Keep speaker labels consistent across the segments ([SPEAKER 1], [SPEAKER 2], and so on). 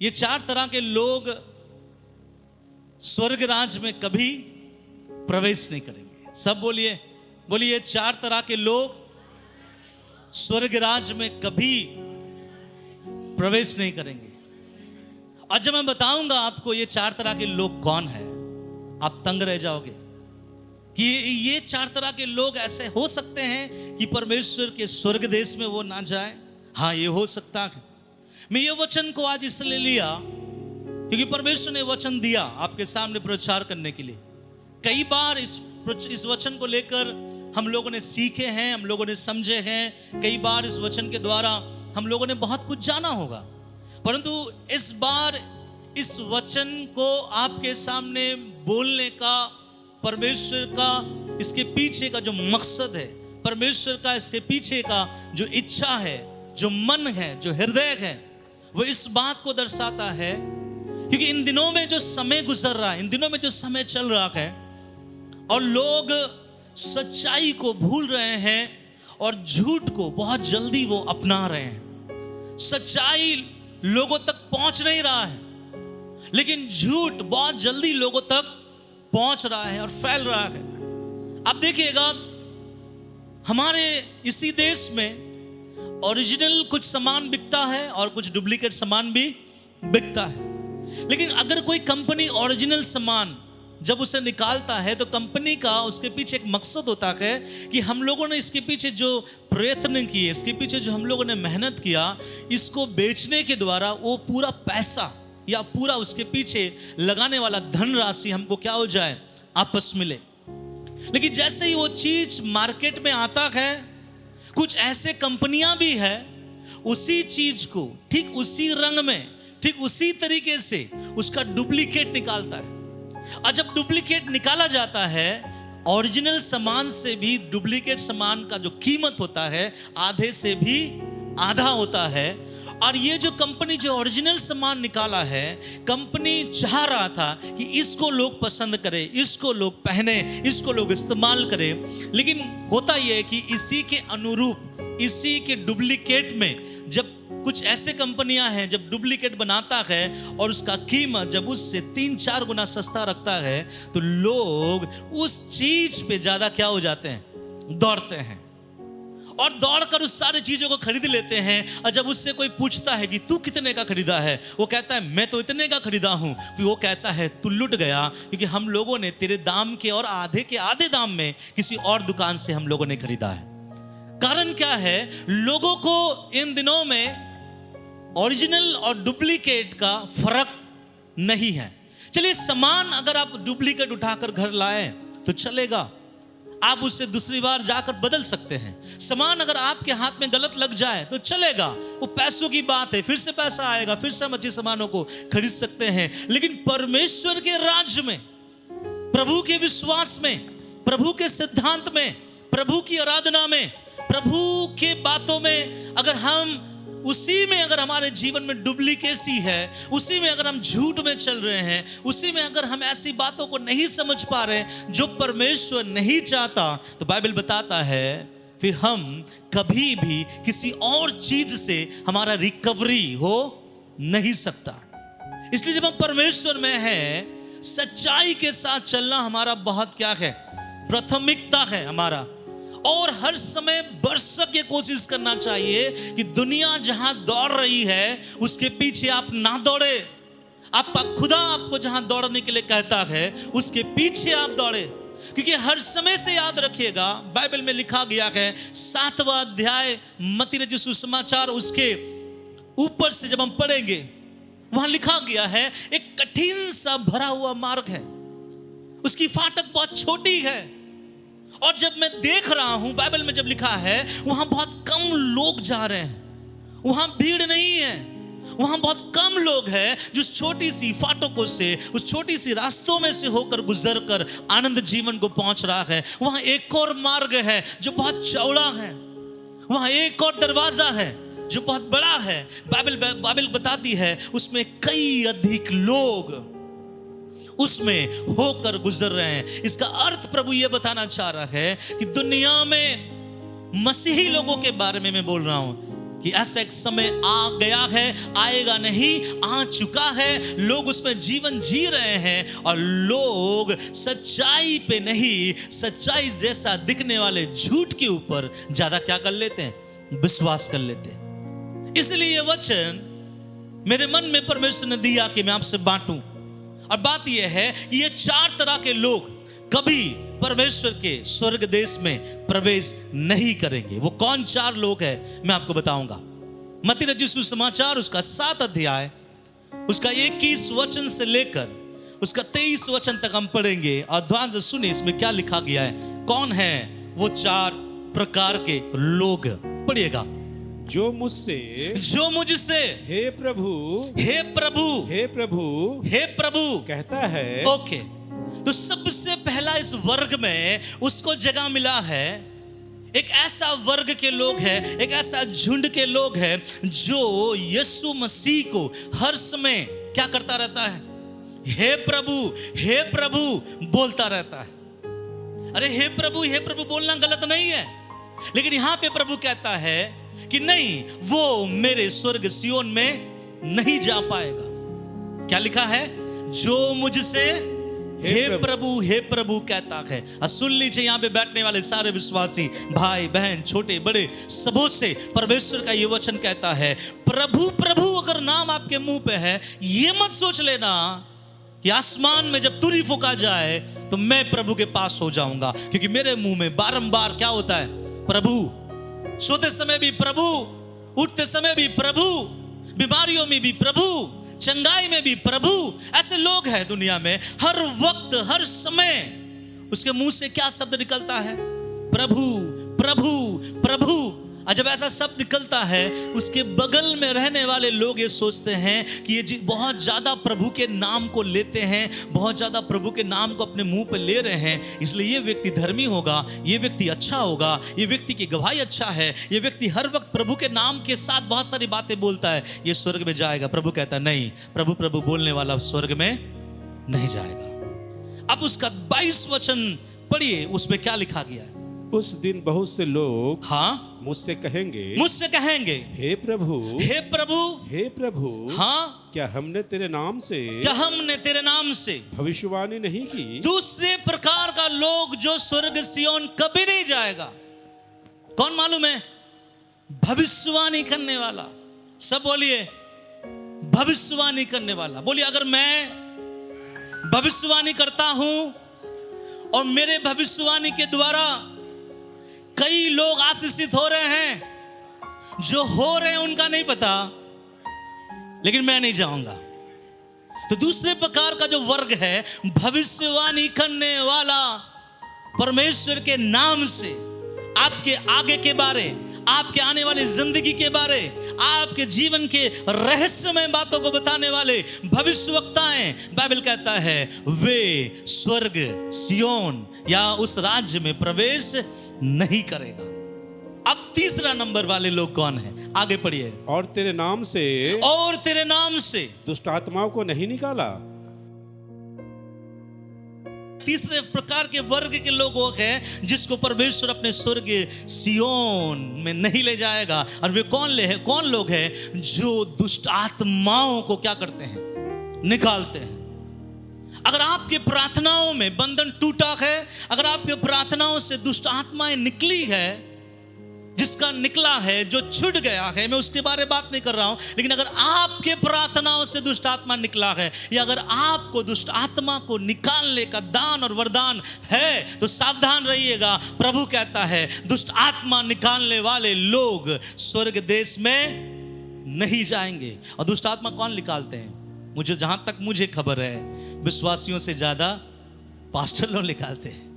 [SPEAKER 1] ये 4 तरह के लोग स्वर्ग राज में कभी प्रवेश नहीं करेंगे। सब बोलिए, बोलिए 4 तरह के लोग स्वर्ग राज में कभी प्रवेश नहीं करेंगे। और जब मैं बताऊंगा आपको ये 4 तरह के लोग कौन है, आप तंग रह जाओगे कि ये 4 तरह के लोग ऐसे हो सकते हैं कि परमेश्वर के स्वर्ग देश में वो ना जाए। हाँ, ये हो सकता है। मैं ये वचन को आज इसलिए लिया क्योंकि परमेश्वर ने वचन दिया आपके सामने प्रचार करने के लिए। कई बार इस वचन को लेकर हम लोगों ने सीखे हैं, हम लोगों ने समझे हैं। कई बार इस वचन के द्वारा हम लोगों ने बहुत कुछ जाना होगा, परंतु इस बार इस वचन को आपके सामने बोलने का परमेश्वर का इसके पीछे का जो मकसद है, परमेश्वर का इसके पीछे का जो इच्छा है, जो मन है, जो हृदय है, वो इस बात को दर्शाता है। क्योंकि इन दिनों में जो समय गुजर रहा है, इन दिनों में जो समय चल रहा है और लोग सच्चाई को भूल रहे हैं और झूठ को बहुत जल्दी वो अपना रहे हैं। सच्चाई लोगों तक पहुंच नहीं रहा है, लेकिन झूठ बहुत जल्दी लोगों तक पहुंच रहा है और फैल रहा है। अब देखिएगा, हमारे इसी देश में ओरिजिनल कुछ सामान बिकता है और कुछ डुप्लीकेट सामान भी बिकता है। लेकिन अगर कोई कंपनी ओरिजिनल सामान जब उसे निकालता है तो कंपनी का उसके पीछे एक मकसद होता है कि हम लोगों ने इसके पीछे जो प्रयत्न किए, इसके पीछे जो हम लोगों ने मेहनत किया, इसको बेचने के द्वारा वो पूरा पैसा या पूरा उसके पीछे लगाने वाला धनराशि हमको क्या हो जाए, आपस मिले। लेकिन जैसे ही वो चीज मार्केट में आता है, कुछ ऐसे कंपनियां भी है उसी चीज को ठीक उसी रंग में, ठीक उसी तरीके से उसका डुप्लीकेट निकालता है। और जब डुप्लीकेट निकाला जाता है, ओरिजिनल सामान से भी डुप्लीकेट सामान का जो कीमत होता है आधे से भी आधा होता है। और ये जो कंपनी जो ओरिजिनल सामान निकाला है, कंपनी चाह रहा था कि इसको लोग पसंद करें, इसको लोग पहने, इसको लोग इस्तेमाल करें। लेकिन होता यह है कि इसी के अनुरूप, इसी के डुप्लीकेट में जब कुछ ऐसे कंपनियां हैं जब डुप्लीकेट बनाता है और उसका कीमत जब उससे 3-4 गुना सस्ता रखता है, तो लोग उस चीज पे ज्यादा क्या हो जाते हैं, दौड़ते हैं और दौड़कर उस सारी चीजों को खरीद लेते हैं। और जब उससे कोई पूछता है कि तू कितने का खरीदा है, वो कहता है मैं तो इतने का खरीदा हूं। फिर वो कहता है तू लुट गया, क्योंकि हम लोगों ने तेरे दाम के और आधे के आधे दाम में किसी और दुकान से हम लोगों ने खरीदा है। कारण क्या है, लोगों को इन दिनों में ओरिजिनल और डुप्लीकेट का फर्क नहीं है। चलिए, सामान अगर आप डुप्लीकेट उठाकर घर लाए तो चलेगा, आप उससे दूसरी बार जाकर बदल सकते हैं। सामान अगर आपके हाथ में गलत लग जाए तो चलेगा, वो पैसों की बात है, फिर से पैसा आएगा, फिर से हम अच्छे सामानों को खरीद सकते हैं। लेकिन परमेश्वर के राज्य में, प्रभु के विश्वास में, प्रभु के सिद्धांत में, प्रभु की आराधना में, प्रभु के बातों में, अगर हम उसी में अगर हमारे जीवन में डुप्लीकेसी है, उसी में अगर हम झूठ में चल रहे हैं, उसी में अगर हम ऐसी बातों को नहीं समझ पा रहे जो परमेश्वर नहीं चाहता, तो बाइबल बताता है फिर हम कभी भी किसी और चीज से हमारा रिकवरी हो नहीं सकता। इसलिए जब हम परमेश्वर में हैं, सच्चाई के साथ चलना हमारा बहुत क्या है, प्राथमिकता है हमारा। और हर समय बरसक ये कोशिश करना चाहिए कि दुनिया जहां दौड़ रही है उसके पीछे आप ना दौड़े। आपका खुदा आपको जहां दौड़ने के लिए कहता है उसके पीछे आप दौड़े। क्योंकि हर समय से याद रखिएगा, बाइबल में लिखा गया है 7वां अध्याय मत्ती रचित सुसमाचार, उसके ऊपर से जब हम पढ़ेंगे वहां लिखा गया है एक कठिन सा भरा हुआ मार्ग है, उसकी फाटक बहुत छोटी है। और जब मैं देख रहा हूं बाइबल में जब लिखा है वहां बहुत कम लोग जा रहे हैं, वहां भीड़ नहीं है, वहां बहुत कम लोग हैं जो उस छोटी सी फाटकों से, उस छोटी सी रास्तों में से होकर गुजर कर आनंद जीवन को पहुंच रहा है। वहां एक और मार्ग है जो बहुत चौड़ा है, वहां एक और दरवाजा है जो बहुत बड़ा है। बाइबल बताती है उसमें कई अधिक लोग उसमें होकर गुजर रहे हैं। इसका अर्थ प्रभु यह बताना चाह रहा है कि दुनिया में मसीही लोगों के बारे में मैं बोल रहा हूं, कि ऐसा एक समय आ गया है, आएगा नहीं, आ चुका है। लोग उसमें जीवन जी रहे हैं और लोग सच्चाई पे नहीं, सच्चाई जैसा दिखने वाले झूठ के ऊपर ज्यादा क्या कर लेते हैं, विश्वास कर लेते हैं। इसलिए ये वचन मेरे मन में परमेश्वर ने दिया कि मैं आपसे बांटूं। और बात यह है कि ये 4 तरह के लोग कभी परमेश्वर के स्वर्ग देश में प्रवेश नहीं करेंगे। वो कौन 4 लोग हैं मैं आपको बताऊंगा। मत्ती रचित सुसमाचार उसका 7 अध्याय उसका 21 वचन से लेकर उसका 23 वचन तक हम पढ़ेंगे और ध्यान से सुनिए इसमें क्या लिखा गया है। कौन है वो 4 प्रकार के लोग, पढ़िएगा।
[SPEAKER 2] जो मुझसे हे प्रभु
[SPEAKER 1] हे प्रभु
[SPEAKER 2] हे प्रभु
[SPEAKER 1] हे प्रभु
[SPEAKER 2] कहता है।
[SPEAKER 1] ओके, तो सबसे पहला इस वर्ग में उसको जगह मिला है। एक ऐसा वर्ग के लोग हैं, एक ऐसा झुंड के लोग हैं जो यीशु मसीह को हर समय क्या करता रहता है, हे प्रभु बोलता रहता है। अरे हे प्रभु बोलना गलत नहीं है, लेकिन यहां पे प्रभु कहता है कि नहीं, वो मेरे स्वर्ग सियोन में नहीं जा पाएगा। क्या लिखा है, जो मुझसे हे प्रभु कहता है। सुन लीजिए यहां पे बैठने वाले सारे विश्वासी भाई बहन छोटे बड़े सबों से परमेश्वर का ये वचन कहता है, प्रभु अगर नाम आपके मुंह पे है, ये मत सोच लेना कि आसमान में जब तुरी फूंका जाए तो मैं प्रभु के पास हो जाऊंगा, क्योंकि मेरे मुंह में बारंबार क्या होता है, प्रभु। सोते समय भी प्रभु, उठते समय भी प्रभु, बीमारियों में भी प्रभु, चंगाई में भी प्रभु। ऐसे लोग हैं दुनिया में, हर वक्त हर समय उसके मुंह से क्या शब्द निकलता है, प्रभु। और जब ऐसा शब्द निकलता है, उसके बगल में रहने वाले लोग ये सोचते हैं कि ये बहुत ज्यादा प्रभु के नाम को लेते हैं, बहुत ज्यादा प्रभु के नाम को अपने मुंह पे ले रहे हैं, इसलिए ये व्यक्ति धर्मी होगा, ये व्यक्ति अच्छा होगा, ये व्यक्ति की गवाही अच्छा है, ये व्यक्ति हर वक्त प्रभु के नाम के साथ बहुत सारी बातें बोलता है, ये स्वर्ग में जाएगा। प्रभु कहता है नहीं, प्रभु बोलने वाला स्वर्ग में नहीं जाएगा। अब उसका 22 वचन पढ़िए, उसमें क्या लिखा गया है।
[SPEAKER 2] उस दिन बहुत से लोग
[SPEAKER 1] मुझसे कहेंगे
[SPEAKER 2] हे प्रभु
[SPEAKER 1] हाँ,
[SPEAKER 2] क्या हमने तेरे नाम से भविष्यवाणी नहीं की।
[SPEAKER 1] दूसरे प्रकार का लोग जो स्वर्ग सियोन कभी नहीं जाएगा, कौन मालूम है, भविष्यवाणी करने वाला। सब बोलिए, भविष्यवाणी करने वाला। बोलिए, अगर मैं भविष्यवाणी करता हूं और मेरे भविष्यवाणी के द्वारा कई लोग आशीषित हो रहे हैं, जो हो रहे हैं उनका नहीं पता, लेकिन मैं नहीं जाऊंगा। तो दूसरे प्रकार का जो वर्ग है, भविष्यवाणी करने वाला, परमेश्वर के नाम से आपके आगे के बारे, आपके आने वाली जिंदगी के बारे, आपके जीवन के रहस्यमय बातों को बताने वाले भविष्यवक्ताएं, बाइबल कहता है वे स्वर्ग सियोन या उस राज्य में प्रवेश नहीं करेगा। अब तीसरा नंबर वाले लोग कौन हैं, आगे पढ़िए।
[SPEAKER 2] और तेरे नाम से
[SPEAKER 1] दुष्ट
[SPEAKER 2] आत्माओं को नहीं निकाला।
[SPEAKER 1] तीसरे प्रकार के वर्ग के लोग वो हैं जिसको परमेश्वर अपने स्वर्ग सियोन में नहीं ले जाएगा। और वे कौन लोग हैं, जो दुष्ट आत्माओं को क्या करते हैं, निकालते हैं। अगर आपके प्रार्थनाओं में बंधन टूटा है, अगर आपके प्रार्थनाओं से दुष्ट आत्माएं निकली है, जिसका निकला है, जो छूट गया है, मैं उसके बारे में बात नहीं कर रहा हूं, लेकिन अगर आपके प्रार्थनाओं से दुष्ट आत्मा निकला है, या अगर आपको दुष्ट आत्मा को निकालने का दान और वरदान है, तो सावधान रहिएगा। प्रभु कहता है दुष्ट आत्मा निकालने वाले लोग स्वर्ग देश में नहीं जाएंगे। और दुष्ट आत्मा कौन निकालते हैं, मुझे जहां तक मुझे खबर है, विश्वासियों से ज्यादा पास्टर लोग निकालते हैं।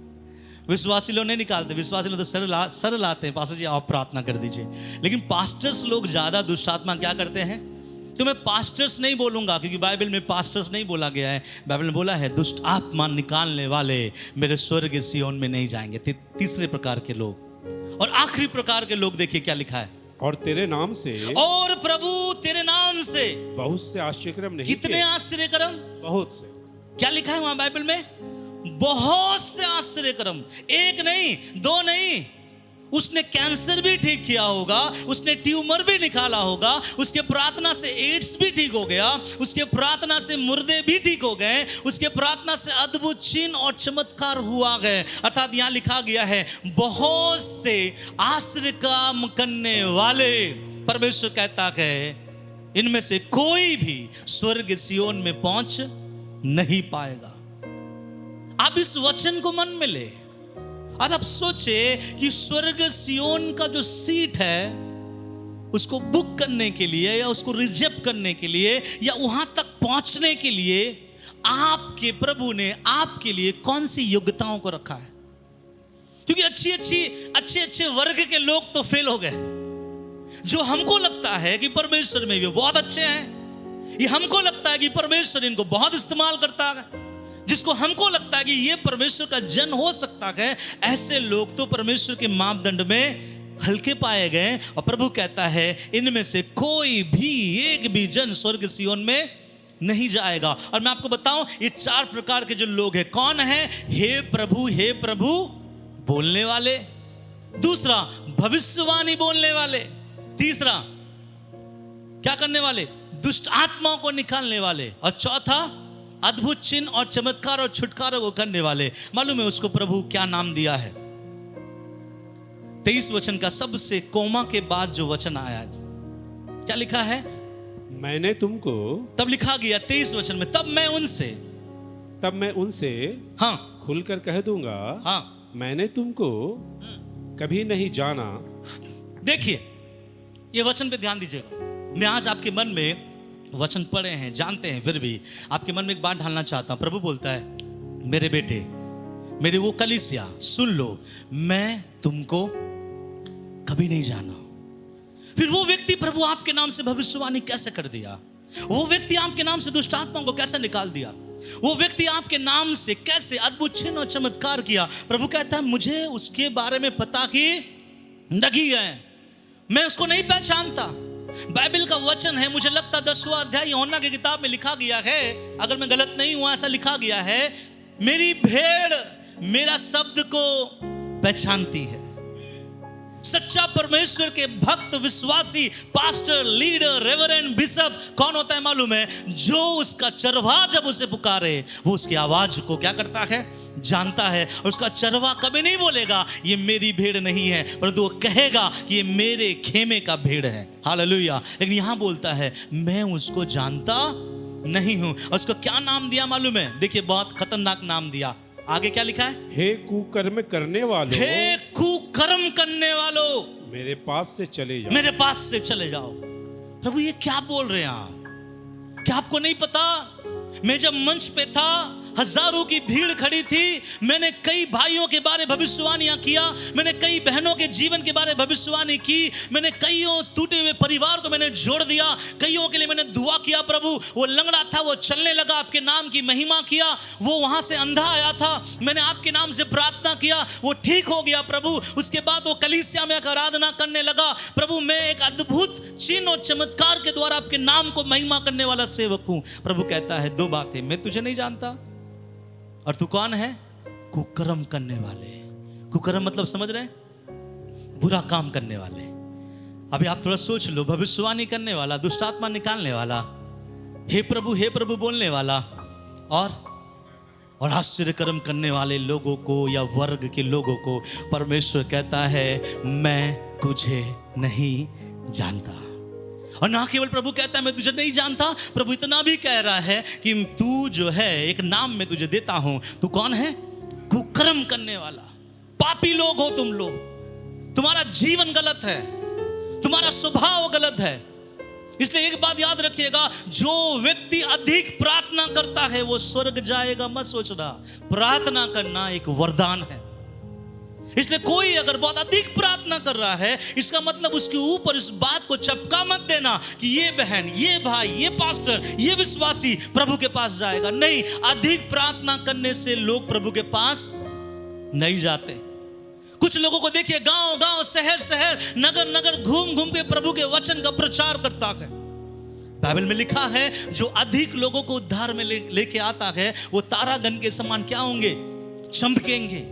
[SPEAKER 1] विश्वासी लोग नहीं निकालते, विश्वासी लोग तो सरल आते हैं, पास्टर जी आप प्रार्थना कर दीजिए। लेकिन पास्टर्स लोग ज्यादा दुष्ट आत्मा क्या करते हैं। तो मैं पास्टर्स नहीं बोलूंगा, क्योंकि बाइबल में पास्टर्स नहीं बोला गया है, बाइबल में बोला है दुष्ट आत्मा निकालने वाले मेरे स्वर्ग सियोन में नहीं जाएंगे। तीसरे प्रकार के लोग। और आखिरी प्रकार के लोग देखिए क्या लिखा है,
[SPEAKER 2] और तेरे नाम से,
[SPEAKER 1] और प्रभु तेरे नाम से
[SPEAKER 2] बहुत से आश्चर्यक्रम नहीं।
[SPEAKER 1] कितने आश्चर्यक्रम,
[SPEAKER 2] बहुत से।
[SPEAKER 1] क्या लिखा है वहां बाइबल में, बहुत से आश्चर्यक्रम, एक नहीं, दो नहीं, उसने कैंसर भी ठीक किया होगा, उसने ट्यूमर भी निकाला होगा, उसके प्रार्थना से एड्स भी ठीक हो गया, उसके प्रार्थना से मुर्दे भी ठीक हो गए, उसके प्रार्थना से अद्भुत चिन्ह और चमत्कार हुआ गए। अर्थात यहां लिखा गया है बहुत से आश्चर्य काम करने वाले, परमेश्वर कहता है इनमें से कोई भी स्वर्ग सियोन में पहुंच नहीं पाएगा। आप इस वचन को मन में ले और आप सोचे कि स्वर्ग सियोन का जो सीट है उसको बुक करने के लिए या उसको रिजर्व करने के लिए या वहां तक पहुंचने के लिए आपके प्रभु ने आपके लिए कौन सी योग्यताओं को रखा है। क्योंकि अच्छे वर्ग के लोग तो फेल हो गए, जो हमको लगता है कि परमेश्वर में भी बहुत अच्छे हैं, ये हमको लगता है कि परमेश्वर इनको बहुत इस्तेमाल करता है, जिसको हमको लगता है कि ये परमेश्वर का जन हो सकता है, ऐसे लोग तो परमेश्वर के मापदंड में हल्के पाए गए। और प्रभु कहता है इनमें से कोई भी एक भी जन स्वर्ग सियोन में नहीं जाएगा। और मैं आपको बताऊं ये 4 प्रकार के जो लोग हैं कौन है? हे प्रभु बोलने वाले, दूसरा भविष्यवाणी बोलने वाले, तीसरा क्या करने वाले? दुष्ट आत्माओं को निकालने वाले, और चौथा अद्भुत चिन्ह और चमत्कार और छुटकारा को करने वाले। मालूम है उसको प्रभु क्या नाम दिया है? 23 वचन का सबसे कोमा के बाद जो वचन आया, क्या लिखा है?
[SPEAKER 2] मैंने तुमको,
[SPEAKER 1] तब लिखा गया 23 वचन में, तब मैं उनसे हाँ
[SPEAKER 2] खुलकर कह दूंगा,
[SPEAKER 1] हाँ
[SPEAKER 2] मैंने तुमको कभी नहीं जाना।
[SPEAKER 1] देखिए ये वचन पे ध्यान दीजिएगा। मैं आज आपके मन में वचन पढ़े हैं, जानते हैं, फिर भी आपके मन में एक बात ढालना चाहता हूं। प्रभु बोलता है मेरे बेटे, मेरे वो कलीसिया सुन लो, मैं तुमको कभी नहीं जाना। फिर वो व्यक्ति प्रभु आपके नाम से भविष्यवाणी कैसे कर दिया? वो व्यक्ति आपके नाम से दुष्ट आत्माओं को कैसे निकाल दिया? वो व्यक्ति आपके नाम से कैसे अद्भुत चिन्ह और चमत्कार किया? प्रभु कहता है मुझे उसके बारे में पता ही नहीं है, मैं उसको नहीं पहचानता। बाइबल का वचन है, मुझे लगता 10वां अध्याय यूहन्ना की किताब में लिखा गया है, अगर मैं गलत नहीं हुआ ऐसा लिखा गया है, मेरी भेड़ मेरा शब्द को पहचानती है। सच्चा परमेश्वर के भक्त, विश्वासी, पास्टर, लीडर, रेवरेंड, बिशप कौन होता है मालूम है? जो उसका चरवाहा जब उसे पुकारे वो उसकी आवाज को क्या करता है? जानता है। और उसका चरवाहा कभी नहीं बोलेगा ये मेरी भेड़ नहीं है, परंतु वो कहेगा कि ये मेरे खेमे का भेड़ है। हालेलुया। लेकिन यहां बोलता है मैं उसको जानता नहीं हूं। और उसको क्या नाम दिया मालूम है? देखिए बहुत खतरनाक नाम दिया। आगे क्या लिखा है? हे
[SPEAKER 2] कुकर्म करने वालों,
[SPEAKER 1] हे कुकर्म करने वालों,
[SPEAKER 2] मेरे पास से चले जाओ,
[SPEAKER 1] मेरे पास से चले जाओ। प्रभु ये क्या बोल रहे हैं आप? क्या आपको नहीं पता? मैं जब मंच पे था, हजारों की भीड़ खड़ी थी, मैंने कई भाइयों के बारे भविष्यवाणियां किया, मैंने कई बहनों के जीवन के बारे भविष्यवाणी की, मैंने कईयों टूटे हुए परिवार को मैंने जोड़ दिया, कईयों के लिए मैंने दुआ किया। प्रभु वो लंगड़ा था वो चलने लगा, आपके नाम की महिमा किया। वो वहां से अंधा आया था, मैंने आपके नाम से प्रार्थना किया, वो ठीक हो गया। प्रभु उसके बाद वो कलीसिया में आराधना करने लगा। प्रभु मैं एक अद्भुत चिन्ह और चमत्कार के द्वारा आपके नाम को महिमा करने वाला सेवक हूं। प्रभु कहता है 2 बातें, मैं तुझे नहीं जानता और तू कौन है? कुकर्म करने वाले। कुकर्म मतलब समझ रहे? बुरा काम करने वाले। अभी आप थोड़ा सोच लो, भविष्यवाणी करने वाला, दुष्ट आत्मा निकालने वाला, हे प्रभु बोलने वाला, और आश्चर्य कर्म करने वाले लोगों को या वर्ग के लोगों को परमेश्वर कहता है मैं तुझे नहीं जानता। और ना केवल प्रभु कहता है मैं तुझे नहीं जानता, प्रभु इतना भी कह रहा है कि तू जो है एक नाम मैं तुझे देता हूं। तू कौन है? कुकर्म करने वाला। पापी लोग हो तुम लोग, तुम्हारा जीवन गलत है, तुम्हारा स्वभाव गलत है। इसलिए एक बात याद रखिएगा, जो व्यक्ति अधिक प्रार्थना करता है वो स्वर्ग जाएगा मत सोचना। प्रार्थना करना एक वरदान है। इसलिए कोई अगर बहुत अधिक प्रार्थना कर रहा है, इसका मतलब उसके ऊपर इस बात को चपका मत देना कि ये बहन, ये भाई, ये पास्टर, ये विश्वासी प्रभु के पास जाएगा। नहीं, अधिक प्रार्थना करने से लोग प्रभु के पास नहीं जाते। कुछ लोगों को देखिए गांव गांव, शहर शहर, नगर नगर घूम घूम के प्रभु के वचन का प्रचार करता है। बाइबल में लिखा है जो अधिक लोगों को उद्धार में लेके आता है वो तारागण के समान क्या होंगे? चमकेंगे।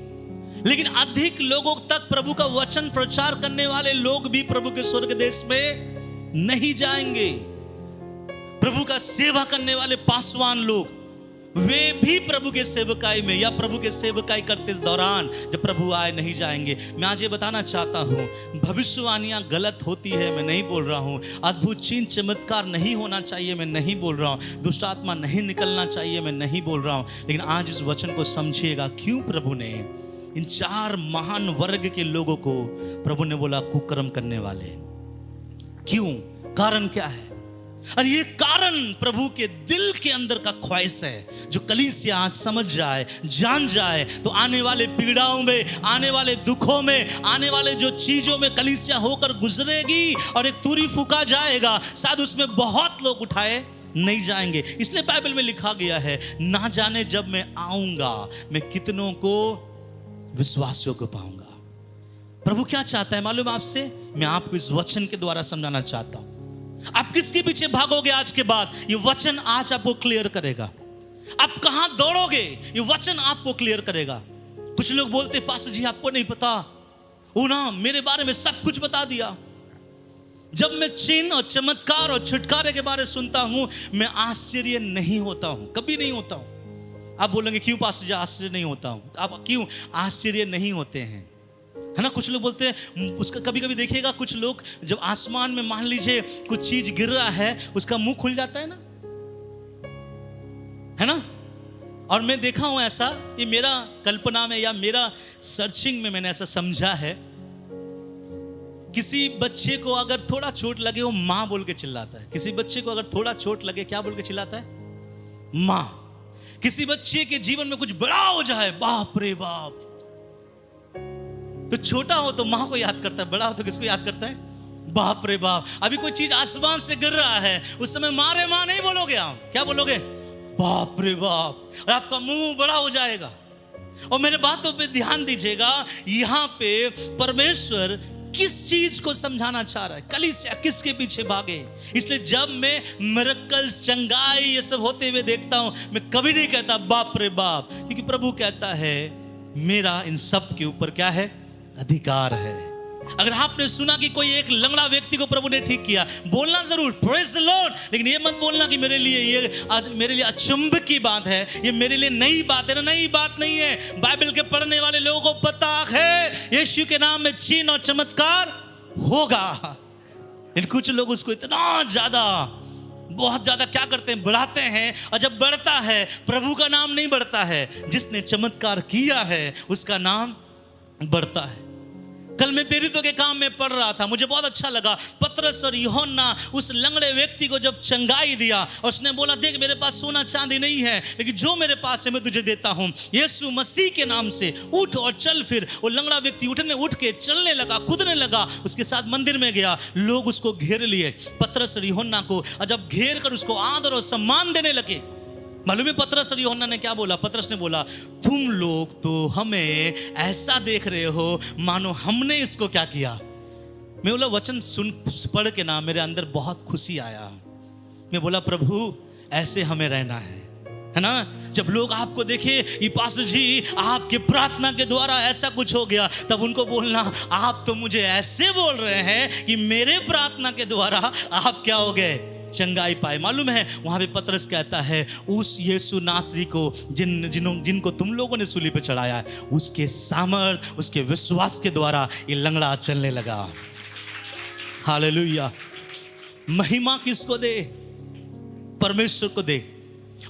[SPEAKER 1] लेकिन अधिक लोगों तक प्रभु का वचन प्रचार करने वाले लोग भी प्रभु के स्वर्ग देश में नहीं जाएंगे। प्रभु का सेवा करने वाले पासवान लोग, वे भी प्रभु के सेवकाई में या प्रभु के सेवकाई करते दौरान जब प्रभु आए नहीं जाएंगे। मैं आज ये बताना चाहता हूं, भविष्यवाणियां गलत होती है, मैं नहीं बोल रहा हूं। अद्भुत चिन्ह चमत्कार नहीं होना चाहिए, मैं नहीं बोल रहा हूं। दुष्ट आत्मा नहीं निकलना चाहिए, मैं नहीं बोल रहा हूं। लेकिन आज इस वचन को समझिएगा, क्यों प्रभु ने इन 4 महान वर्ग के लोगों को प्रभु ने बोला कुकर्म करने वाले। क्यों? कारण क्या है? और ये कारण प्रभु के दिल के अंदर का ख्वाहिश है, जो कलीसिया आज समझ जाए, जान जाए, तो आने वाले पीड़ाओं में, आने वाले दुखों में, आने वाले जो चीजों में कलीसिया होकर गुजरेगी और एक तुरी फूका जाएगा, शायद उसमें बहुत लोग उठाए नहीं जाएंगे। इसलिए बाइबल में लिखा गया है, ना जाने जब मैं आऊंगा मैं कितनों को विश्वासियों को पाऊंगा। प्रभु क्या चाहता है मालूम आपसे? मैं आपको इस वचन के द्वारा समझाना चाहता हूं। आप किसके पीछे भागोगे आज के बाद? ये वचन आज आपको क्लियर करेगा। आप कहां दौड़ोगे? ये वचन आपको क्लियर करेगा। कुछ लोग बोलते पास्टर जी आपको नहीं पता, वो ना मेरे बारे में सब कुछ बता दिया। जब मैं चिन्ह और चमत्कार और छुटकारे के बारे में सुनता हूं, मैं आश्चर्य नहीं होता हूं, कभी नहीं होता हूं। आप बोलेंगे क्यों पास्टर जी आश्चर्य नहीं होता हूं? आप क्यों आश्चर्य नहीं होते हैं? है ना, कुछ लोग बोलते हैं उसका, कभी कभी देखिएगा कुछ लोग जब आसमान में मान लीजिए कुछ चीज गिर रहा है, उसका मुंह खुल जाता है ना, है ना। और मैं देखा हूं ऐसा, ये मेरा कल्पना में या मेरा सर्चिंग में मैंने ऐसा समझा है, किसी बच्चे को अगर थोड़ा चोट लगे वो मां बोल के चिल्लाता है। किसी बच्चे को अगर थोड़ा चोट लगे क्या बोल के चिल्लाता है? मां। किसी बच्चे के जीवन में कुछ बड़ा हो जाए, बाप रे बाप, तो छोटा हो तो मां को याद करता है, बड़ा हो तो किसको याद करता है? बाप रे बाप। अभी कोई चीज आसमान से गिर रहा है, उस समय मां रे मां नहीं बोलोगे आप, क्या बोलोगे? बाप रे बाप। और आपका मुंह बड़ा हो जाएगा। और मेरे बातों पे ध्यान दीजिएगा, यहां पे परमेश्वर किस चीज को समझाना चाह रहा है? कलीसिया किसके पीछे भागे? इसलिए जब मैं मिरेकल्स, चंगाई ये सब होते हुए देखता हूं, मैं कभी नहीं कहता बाप रे बाप, क्योंकि प्रभु कहता है मेरा इन सब के ऊपर क्या है? अधिकार है। अगर आपने सुना कि कोई एक लंगड़ा व्यक्ति को प्रभु ने ठीक किया, बोलना जरूर प्रेज द लॉर्ड, लेकिन ये मत बोलना कि मेरे लिए ये आज मेरे लिए अचंभित की बात है, ये मेरे लिए नई बात है ना। नई बात नहीं है। बाइबल के पढ़ने वाले लोगों को पता है यीशु के नाम में चिन्ह और चमत्कार होगा। लेकिन कुछ लोग उसको इतना ज्यादा, बहुत ज्यादा क्या करते हैं? बढ़ाते हैं। और जब बढ़ता है, प्रभु का नाम नहीं बढ़ता है, जिसने चमत्कार किया है उसका नाम बढ़ता है। कल मैं प्रेरितों के काम में पढ़ रहा था, मुझे बहुत अच्छा लगा। पतरस और यूहन्ना उस लंगड़े व्यक्ति को जब चंगाई दिया और उसने बोला देख मेरे पास सोना चांदी नहीं है, लेकिन जो मेरे पास है मैं तुझे देता हूं, यीशु मसीह के नाम से उठ और चल फिर। वो लंगड़ा व्यक्ति उठ के चलने लगा, कूदने लगा, उसके साथ मंदिर में गया। लोग उसको घेर लिए, पतरस और यूहन्ना को, और जब घेर कर उसको आदर और सम्मान देने लगे, मालूम है पतरस और यूहन्ना ने क्या बोला? पतरस ने बोला तुम लोग तो हमें ऐसा देख रहे हो मानो हमने इसको क्या किया। मैं बोला वचन सुन पढ़ के ना मेरे अंदर बहुत खुशी आया। मैं बोला प्रभु ऐसे हमें रहना है ना। जब लोग आपको देखे ये पास्टर जी आपके प्रार्थना के द्वारा ऐसा कुछ हो गया, तब उनको बोलना आप तो मुझे ऐसे बोल रहे हैं कि मेरे प्रार्थना के द्वारा आप क्या हो गए? चंगाई पाए। मालूम है वहां पे पतरस कहता है उस यीशु नासरी को जिनको तुम लोगों ने सूली पे चढ़ाया है, उसके सामर्थ, उसके विश्वास के द्वारा ये लंगड़ा चलने लगा। हालेलुया। महिमा किसको दे? परमेश्वर को दे।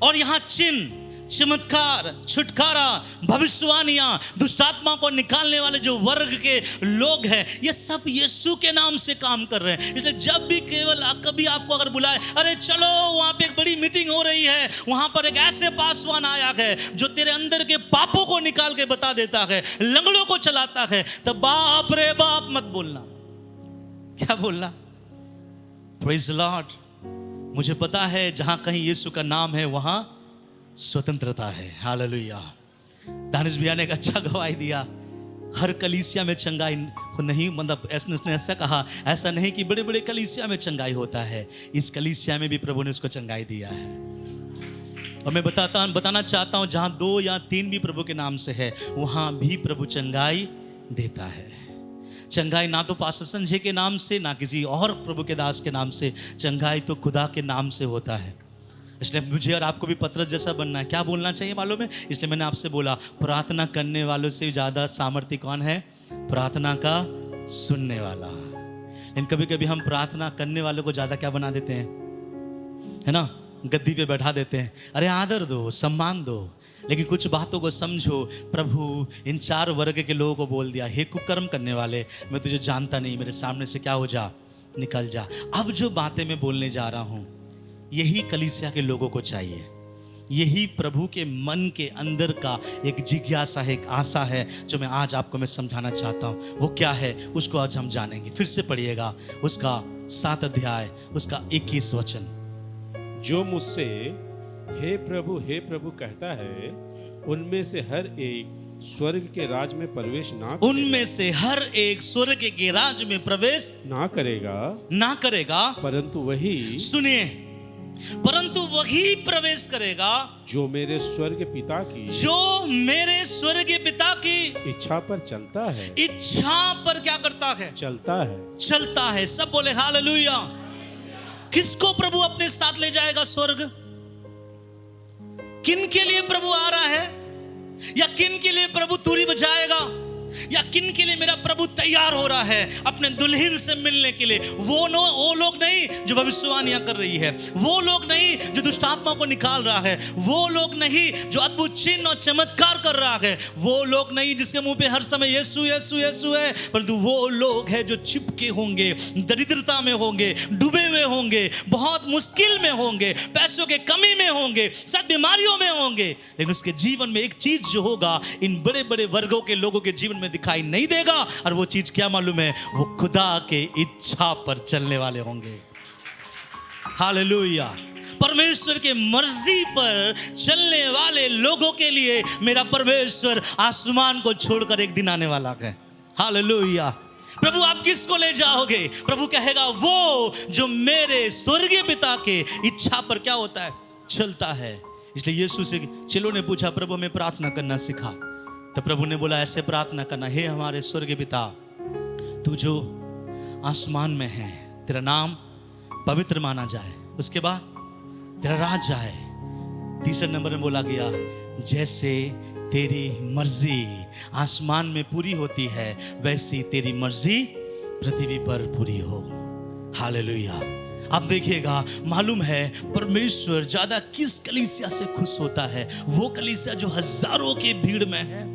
[SPEAKER 1] और यहां चिन्ह, चमत्कार, छुटकारा, भविष्यवाणियां, दुष्टात्मा को निकालने वाले जो वर्ग के लोग हैं, ये सब यीशु के नाम से काम कर रहे हैं। इसलिए जब भी केवल कभी आपको अगर बुलाए, अरे चलो वहां पे एक बड़ी मीटिंग हो रही है, वहां पर एक ऐसे पासवान आया है जो तेरे अंदर के पापों को निकाल के बता देता है, लंगड़ों को चलाता है, तब बाप रे बाप मत बोलना। क्या बोलना? Praise the Lord. मुझे पता है जहां कहीं यीशु का नाम है वहां स्वतंत्रता है। हालेलुया। दानिश भैया ने एक अच्छा गवाही दिया, हर कलीसिया में चंगाई नहीं, मतलब उसने ऐसा कहा, ऐसा नहीं कि बड़े बड़े कलीसिया में चंगाई होता है, इस कलीसिया में भी प्रभु ने उसको चंगाई दिया है। और मैं बताना चाहता हूं, जहां 2 या 3 भी प्रभु के नाम से है, वहां भी प्रभु चंगाई देता है। चंगाई ना तो पास्टर संजय के नाम से, ना किसी और प्रभु के दास के नाम से, चंगाई तो खुदा के नाम से होता है। इसलिए मुझे और आपको भी पतरस जैसा बनना है। क्या बोलना चाहिए मालूम है? इसलिए मैंने आपसे बोला, प्रार्थना करने वालों से ज़्यादा सामर्थ्य कौन है? प्रार्थना का सुनने वाला। लेकिन कभी कभी हम प्रार्थना करने वालों को ज़्यादा क्या बना देते हैं, है ना, गद्दी पे बैठा देते हैं। अरे आदर दो, सम्मान दो, लेकिन कुछ बातों को समझो। प्रभु इन 4 वर्ग के लोगों को बोल दिया, हे कुकर्म करने वाले, मैं तुझे जानता नहीं, मेरे सामने से क्या हो जा, निकल जा। अब जो बातें मैं बोलने जा रहा हूँ, यही कलीसिया के लोगों को चाहिए। यही प्रभु के मन के अंदर का एक जिज्ञासा है, एक आशा है, जो मैं आज आपको मैं समझाना चाहता हूँ। वो क्या है, उसको आज हम जानेंगे। फिर से पढ़िएगा उसका 7 अध्याय, उसका 21 वचन।
[SPEAKER 2] जो मुझसे हे प्रभु कहता है, उनमें से हर एक स्वर्ग के राज में प्रवेश
[SPEAKER 1] उनमें से हर एक स्वर्ग के राज में प्रवेश
[SPEAKER 2] ना करेगा, परंतु वही, सुनिए,
[SPEAKER 1] परंतु वही प्रवेश करेगा
[SPEAKER 2] जो मेरे स्वर्ग पिता की इच्छा पर चलता है।
[SPEAKER 1] इच्छा पर क्या करता है? चलता है। सब बोले हालेलुया। किसको प्रभु अपने साथ ले जाएगा स्वर्ग? किन के लिए प्रभु आ रहा है? या किन के लिए प्रभु तुरी बजाएगा? या किन के लिए मेरा प्रभु तैयार हो रहा है अपने दुल्हन से मिलने के लिए? वो लोग नहीं जो भविष्यवाणियां कर रही है, वो लोग नहीं जो दुष्ट आत्मा को निकाल रहा है, वो लोग नहीं जो अद्भुत चिन्ह और चमत्कार कर रहा है, वो लोग नहीं जिसके मुंह पे हर समय यीशु यीशु यीशु है, परंतु वो लोग हैं जो चिपके होंगे, दरिद्रता में होंगे, डूबे हुए होंगे, बहुत मुश्किल में होंगे, पैसों के कमी में होंगे, सब बीमारियों में होंगे, लेकिन उसके जीवन में एक चीज जो होगा इन बड़े बड़े वर्गों के लोगों के जीवन में दिखाई नहीं देगा। और वो चीज क्या मालूम है? वो खुदा के इच्छा पर चलने वाले होंगे। हालेलुया। परमेश्वर के मर्जी पर चलने वाले लोगों के लिए मेरा परमेश्वर आसमान को छोड़कर एक दिन आने वाला है। हालेलुया। प्रभु आप किसको ले जाओगे? प्रभु कहेगा वो जो मेरे स्वर्गीय पिता के इच्छा पर क्या होता है? चलता है। इसलिए यीशु से चेलों ने पूछा, प्रभु हमें प्रार्थना करना सिखा। तो प्रभु ने बोला, ऐसे प्रार्थना करना, हे हमारे स्वर्गीय पिता, तू जो आसमान में है, तेरा नाम पवित्र माना जाए, उसके बाद तेरा राज आए। तीसरे नंबर में बोला गया, जैसे तेरी मर्जी आसमान में पूरी होती है, वैसी तेरी मर्जी पृथ्वी पर पूरी हो। हालेलुया। आप देखिएगा, मालूम है परमेश्वर ज्यादा किस कलीसिया से खुश होता है? वो कलीसिया जो हजारों की भीड़ में है,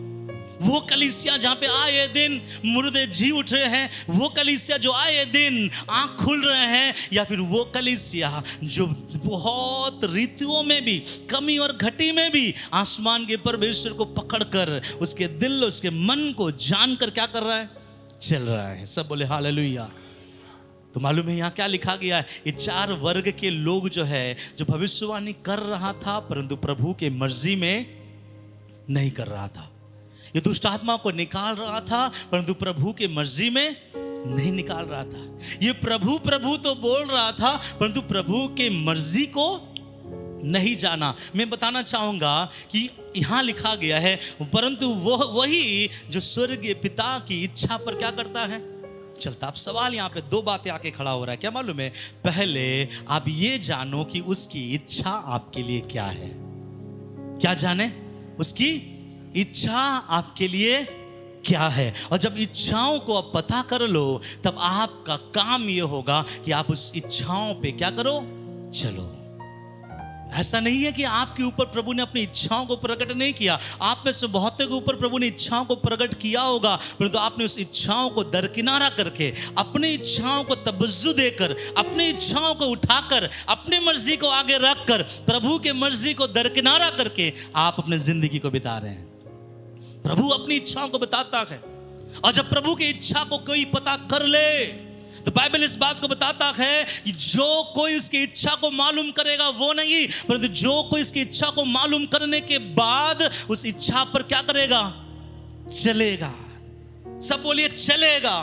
[SPEAKER 1] वो कलीसिया जहां पे आए दिन मुर्दे जी उठ रहे हैं, वो कलीसिया जो आए दिन आंख खुल रहे हैं, या फिर वो कलीसिया जो बहुत रीतियों में भी, कमी और घटी में भी आसमान के परमेश्वर को पकड़कर उसके दिल, उसके मन को जानकर क्या कर रहा है? चल रहा है। सब बोले हालेलुया। तो मालूम है यहाँ क्या लिखा गया है? ये 4 वर्ग के लोग जो है, जो भविष्यवाणी कर रहा था परंतु प्रभु के मर्जी में नहीं कर रहा था। ये दुष्ट आत्मा को निकाल रहा था परंतु प्रभु के मर्जी में नहीं निकाल रहा था। ये प्रभु प्रभु तो बोल रहा था परंतु प्रभु के मर्जी को नहीं जाना। मैं बताना चाहूंगा कि यहाँ लिखा गया है, परंतु वही जो स्वर्गीय पिता की इच्छा पर क्या करता है? चलता। अब सवाल यहाँ पे 2 बातें आके खड़ा हो रहा है। क्या मालूम है? पहले आप ये जानो कि उसकी इच्छा आपके लिए क्या है। क्या जाने? उसकी इच्छा आपके लिए क्या है। और जब इच्छाओं को आप पता कर लो, तब आपका काम ये होगा कि आप उस इच्छाओं पे क्या करो? चलो। ऐसा नहीं है कि आपके ऊपर प्रभु ने अपनी इच्छाओं को प्रकट नहीं किया। आप में से बहुतों के ऊपर प्रभु ने इच्छाओं को प्रकट किया होगा, परंतु आपने उस इच्छाओं को दरकिनारा करके, अपनी इच्छाओं को तवज्जो देकर, अपनी इच्छाओं को उठाकर, अपनी मर्जी को आगे रखकर, प्रभु के मर्जी को दरकिनारा करके आप अपनी जिंदगी को बिता रहे हैं। प्रभु अपनी इच्छाओं को बताता है, और जब प्रभु की इच्छा को कोई पता कर ले तो बाइबल इस बात को बताता है कि जो कोई उसकी इच्छा को मालूम करेगा वो नहीं, परंतु जो कोई इसकी इच्छा को मालूम करने के बाद उस इच्छा पर क्या करेगा? चलेगा। सब बोलिए चलेगा।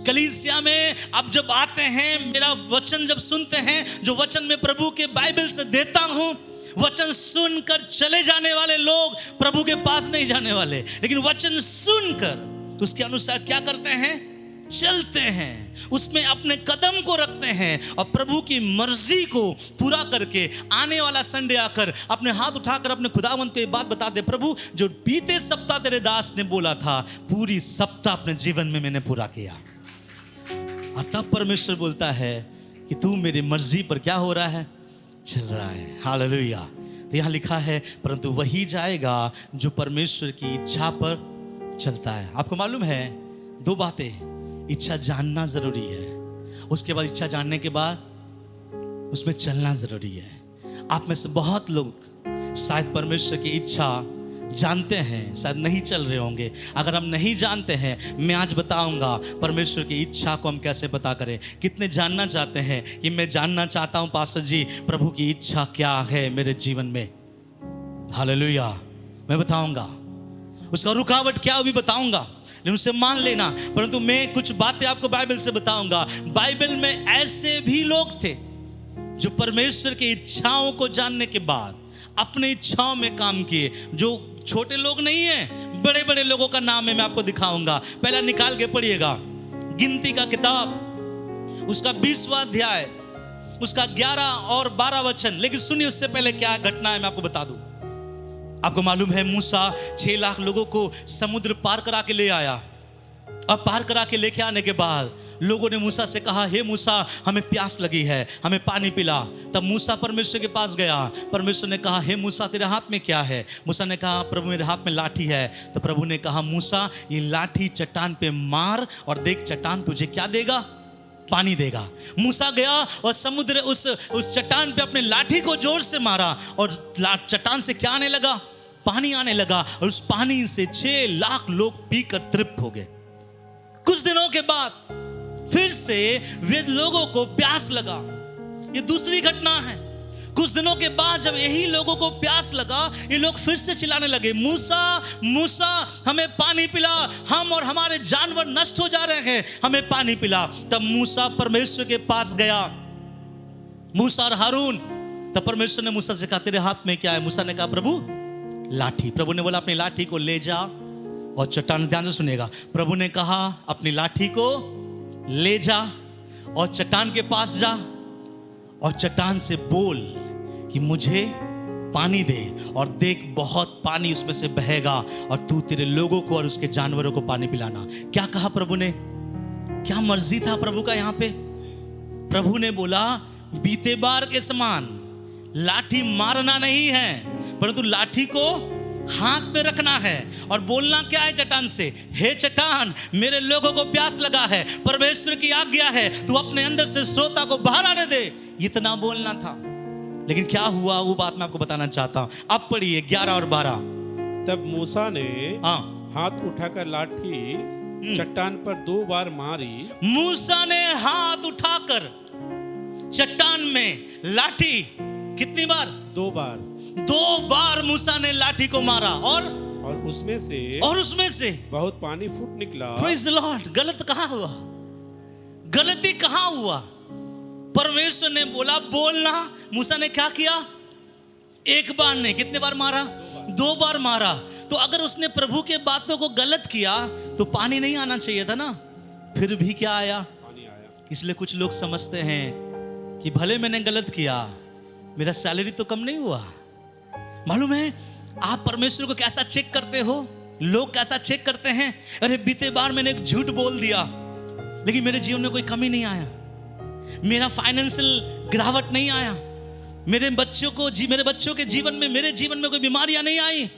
[SPEAKER 1] कलीसिया में अब जब आते हैं, मेरा वचन जब सुनते हैं, जो वचन मैं प्रभु के बाइबल से देता हूं, वचन सुनकर चले जाने वाले लोग प्रभु के पास नहीं जाने वाले, लेकिन वचन सुनकर उसके अनुसार क्या करते हैं? चलते हैं, उसमें अपने कदम को रखते हैं और प्रभु की मर्जी को पूरा करके आने वाला संडे आकर अपने हाथ उठाकर अपने खुदावंत को ये बात बता दे, प्रभु जो बीते सप्ताह तेरे दास ने बोला था, पूरी सप्ताह अपने जीवन में मैंने पूरा किया। और तब परमेश्वर बोलता है कि तू मेरी मर्जी पर क्या हो रहा है? चल रहा है। हालेलुया। तो यहाँ लिखा है, परंतु वही जाएगा जो परमेश्वर की इच्छा पर चलता है। आपको मालूम है दो बातें, इच्छा जानना जरूरी है, उसके बाद इच्छा जानने के बाद उसमें चलना जरूरी है। आप में से बहुत लोग शायद परमेश्वर की इच्छा जानते हैं, शायद नहीं चल रहे होंगे। अगर हम नहीं जानते हैं, मैं आज बताऊंगा परमेश्वर की इच्छा को हम कैसे पता करें। कितने जानना चाहते हैं कि मैं जानना चाहता हूं पास्टर जी प्रभु की इच्छा क्या है मेरे जीवन में? हालेलुया। मैं बताऊंगा, उसका रुकावट क्या वो भी बताऊंगा, लेकिन उसे मान लेना। परंतु मैं कुछ बातें आपको बाइबल से बताऊंगा। बाइबल में ऐसे भी लोग थे जो परमेश्वर की इच्छाओं को जानने के बाद अपनी इच्छाओं में काम किए। जो छोटे लोग नहीं हैं, बड़े बड़े लोगों का नाम है, मैं आपको दिखाऊंगा। पहला निकाल के पढ़िएगा गिनती का किताब, उसका 20वां अध्याय, उसका 11 और 12 वचन। लेकिन सुनिए उससे पहले क्या घटना है मैं आपको बता दूं। आपको मालूम है मूसा 6 लाख लोगों को समुद्र पार करा के ले आया। अब पार करा के लेके आने के बाद लोगों ने मूसा से कहा, हे मूसा हमें प्यास लगी है, हमें पानी पिला। तब मूसा परमेश्वर के पास गया। परमेश्वर ने कहा, हे मूसा तेरे हाथ में क्या है? मूसा ने कहा, प्रभु मेरे हाथ में लाठी है। तो प्रभु ने कहा, मूसा ये लाठी चट्टान पे मार और देख चट्टान तुझे क्या देगा? पानी देगा। मूसा गया और समुद्र उस चट्टान पे अपने लाठी को जोर से मारा और चट्टान से क्या आने लगा? पानी आने लगा। और उस पानी से 6 लाख लोग पीकर तृप्त हो गए। कुछ दिनों के बाद फिर से वे लोगों को प्यास लगा। ये दूसरी घटना है। कुछ दिनों के बाद जब यही लोगों को प्यास लगा, ये लोग फिर से चिल्लाने लगे, मूसा मूसा हमें पानी पिला, हम और हमारे जानवर नष्ट हो जा रहे हैं, हमें पानी पिला। तब मूसा परमेश्वर के पास गया, मूसा और हारून। तब परमेश्वर ने मूसा से कहा, तेरे हाथ में क्या है? मूसा ने कहा, प्रभु लाठी। प्रभु ने बोला, अपनी लाठी को ले जा और चट्टान, ध्यान से सुनिएगा, प्रभु ने कहा अपनी लाठी को ले जा और चट्टान के पास जा और चट्टान से बोल कि मुझे पानी दे, और देख बहुत पानी उसमें से बहेगा और तू तेरे लोगों को और उसके जानवरों को पानी पिलाना। क्या कहा प्रभु ने? क्या मर्जी था प्रभु का यहाँ पे? प्रभु ने बोला, बीते बार के समान लाठी मारना नहीं है, परंतु लाठी को हाथ में रखना है और बोलना क्या है चट्टान से? हे चट्टान मेरे लोगों को प्यास लगा है, परमेश्वर की आज्ञा है, तू अपने अंदर से श्रोता को बाहर आने दे। इतना बोलना था। लेकिन क्या हुआ वो बात मैं आपको बताना चाहता हूं। अब पढ़िए 11 और 12।
[SPEAKER 2] तब मूसा ने हाथ उठाकर लाठी चट्टान पर 2 बार मारी। मूसा ने हाथ उठाकर चट्टान में लाठी कितनी बार? 2 बार। 2 बार मूसा ने लाठी को मारा और उसमें से बहुत पानी फूट निकला। Praise the Lord. गलत कहाँ हुआ? गलती कहाँ हुआ? परमेश्वर ने बोला बोलना, मूसा ने क्या किया? 1 बार नहीं, कितने बार मारा? 2 बार मारा। तो अगर उसने प्रभु के बातों को गलत किया तो पानी नहीं आना चाहिए था ना, फिर भी क्या आया? पानी आया। इसलिए कुछ लोग समझते हैं कि भले मैंने गलत किया, मेरा सैलरी तो कम नहीं हुआ। मालूम है आप परमेश्वर को कैसा चेक करते हो? लोग कैसा चेक करते हैं? अरे बीते बार मैंने एक झूठ बोल दिया लेकिन मेरे जीवन में कोई कमी नहीं आया, मेरा फाइनेंशियल गिरावट नहीं आया, मेरे बच्चों के जीवन में, मेरे जीवन में कोई बीमारियां नहीं आई,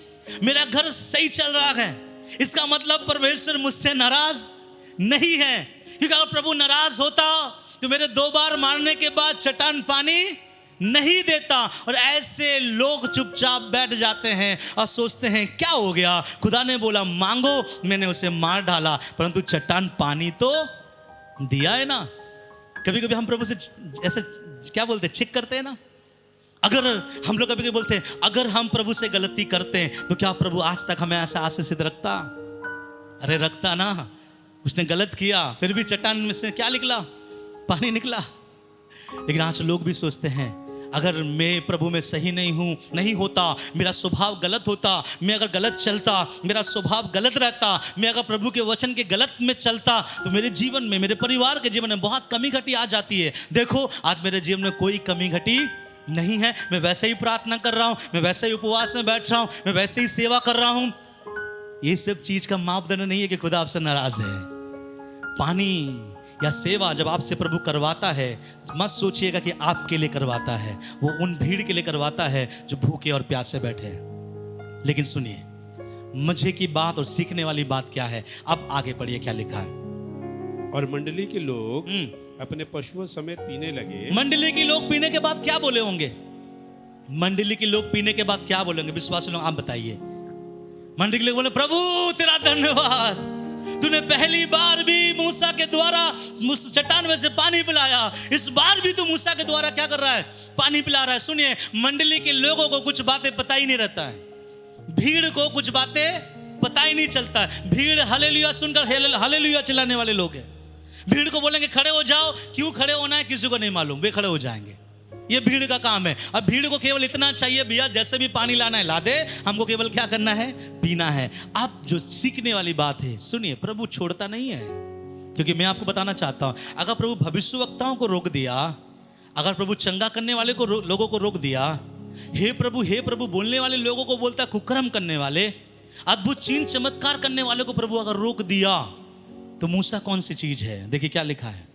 [SPEAKER 2] मेरा घर सही चल रहा है। इसका मतलब परमेश्वर मुझसे नाराज नहीं है। क्योंकि अगर प्रभु नाराज होता तो मेरे 2 बार मारने के बाद चट्टान पानी नहीं देता। और ऐसे लोग चुपचाप बैठ जाते हैं और सोचते हैं क्या हो गया, खुदा ने बोला मांगो, मैंने उसे मार डाला, परंतु चट्टान पानी तो दिया है ना। कभी कभी हम प्रभु से ऐसे क्या बोलते हैं, चेक करते हैं ना। अगर हम लोग कभी कभी बोलते हैं अगर हम प्रभु से गलती करते हैं तो क्या प्रभु आज तक हमें ऐसा आशीषित रखता? अरे रखता ना। उसने गलत किया फिर भी चट्टान में से क्या निकला? पानी निकला। लेकिन आज लोग भी सोचते हैं
[SPEAKER 1] अगर मैं प्रभु में सही नहीं होता, मेरा स्वभाव गलत होता, मैं अगर गलत चलता, मेरा स्वभाव गलत रहता, मैं अगर प्रभु के वचन के गलत में चलता, तो मेरे जीवन में, मेरे परिवार के जीवन में बहुत कमी घटी आ जाती है। देखो आज मेरे जीवन में कोई कमी घटी नहीं है। मैं वैसे ही प्रार्थना कर रहा हूँ, मैं वैसे ही उपवास में बैठ रहा हूँ, मैं वैसे ही सेवा कर रहा हूँ। ये सब चीज का मापदंड नहीं है कि खुदा आपसे नाराज है। पानी या सेवा जब आपसे प्रभु करवाता है, मत सोचिएगा कि आपके लिए करवाता है, वो उन भीड़ के लिए करवाता है जो भूखे और प्यासे बैठे हैं। लेकिन सुनिए, मजे की बात और सीखने वाली बात क्या है, अब आगे पढ़िए क्या लिखा है।
[SPEAKER 2] और मंडली के लोग अपने पशुओं समेत पीने लगे।
[SPEAKER 1] मंडली के लोग पीने के बाद क्या बोले होंगे? मंडली के लोग पीने के बाद क्या बोलेंगे? विश्वासी लोग आप बताइए। मंडली के लोग बोले, प्रभु तेरा धन्यवाद, तूने पहली बार भी मूसा के द्वारा चट्टान में से पानी पिलाया, इस बार भी तू मूसा के द्वारा क्या कर रहा है? पानी पिला रहा है। सुनिए, मंडली के लोगों को कुछ बातें पता ही नहीं रहता है, भीड़ को कुछ बातें पता ही नहीं चलता है। भीड़ हालेलुया सुनकर हालेलुया चिल्लाने वाले लोग हैं। भीड़ को बोलेंगे खड़े हो जाओ, क्यों खड़े होना है किसी को नहीं मालूम, वे खड़े हो जाएंगे। ये भीड़ का काम है। अब भीड़ को केवल इतना चाहिए, भैया जैसे भी पानी लाना है ला दे, हमको केवल क्या करना है? पीना है। अब जो सीखने वाली बात है, सुनिए, प्रभु छोड़ता नहीं है। क्योंकि मैं आपको बताना चाहता हूं, अगर प्रभु भविष्यवक्ताओं को रोक दिया, अगर प्रभु चंगा करने वाले को लोगों को रोक दिया, हे प्रभु बोलने वाले लोगों को बोलता, कुकर्म करने वाले, अद्भुत चिन्ह चमत्कार करने वाले को प्रभु अगर रोक दिया, तो मूसा कौन सी चीज है? देखिए क्या लिखा है।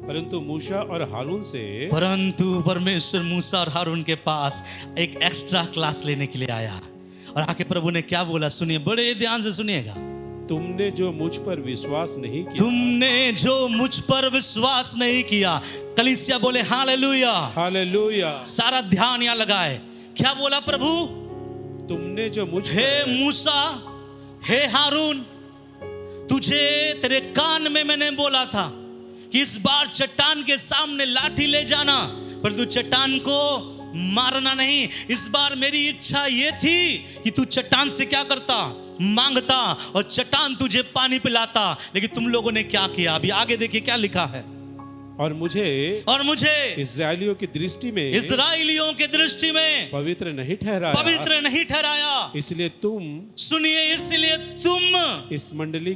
[SPEAKER 2] परंतु मूसा और हारून से,
[SPEAKER 1] परंतु परमेश्वर मूसा और हारून के पास एक एक्स्ट्रा क्लास लेने के लिए आया और आके प्रभु ने क्या बोला? सुनिए, बड़े ध्यान से सुनिएगा।
[SPEAKER 2] तुमने जो मुझ पर विश्वास नहीं किया,
[SPEAKER 1] तुमने जो मुझ पर विश्वास नहीं किया। कलीसिया बोले हालेलुया,
[SPEAKER 2] हालेलुया।
[SPEAKER 1] सारा ध्यान यहां लगाए। क्या बोला प्रभु?
[SPEAKER 2] तुमने जो मुझ
[SPEAKER 1] हे मूसा, हे हारून, तुझे तेरे कान में मैंने बोला था कि इस बार चट्टान के सामने लाठी ले जाना, परंतु चट्टान को मारना नहीं। इस बार मेरी इच्छा ये थी कि तू चट्टान से क्या करता? मांगता और चट्टान तुझे पानी पिलाता। लेकिन तुम लोगों ने क्या किया? अभी आगे देखिए क्या लिखा है।
[SPEAKER 2] और मुझे इस्राएलियों की दृष्टि में पवित्र नहीं ठहराया। इसलिए तुम,
[SPEAKER 1] सुनिए, इसलिए तुम
[SPEAKER 2] इस मंडली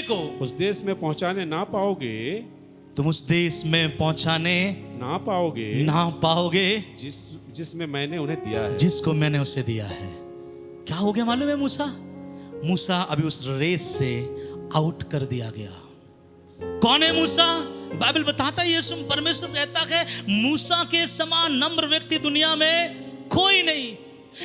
[SPEAKER 2] को उस देश में पहुंचाने ना पाओगे,
[SPEAKER 1] तुम उस देश में पहुंचाने
[SPEAKER 2] ना पाओगे जिसमें मैंने उन्हें दिया है,
[SPEAKER 1] जिसको मैंने उसे दिया है। क्या हो गया मालूम है? मूसा अभी उस रेस से आउट कर दिया गया। कौन है मूसा? बाइबल बताता है, यीशु परमेश्वर कहता है, मूसा के समान नम्र व्यक्ति दुनिया में कोई नहीं।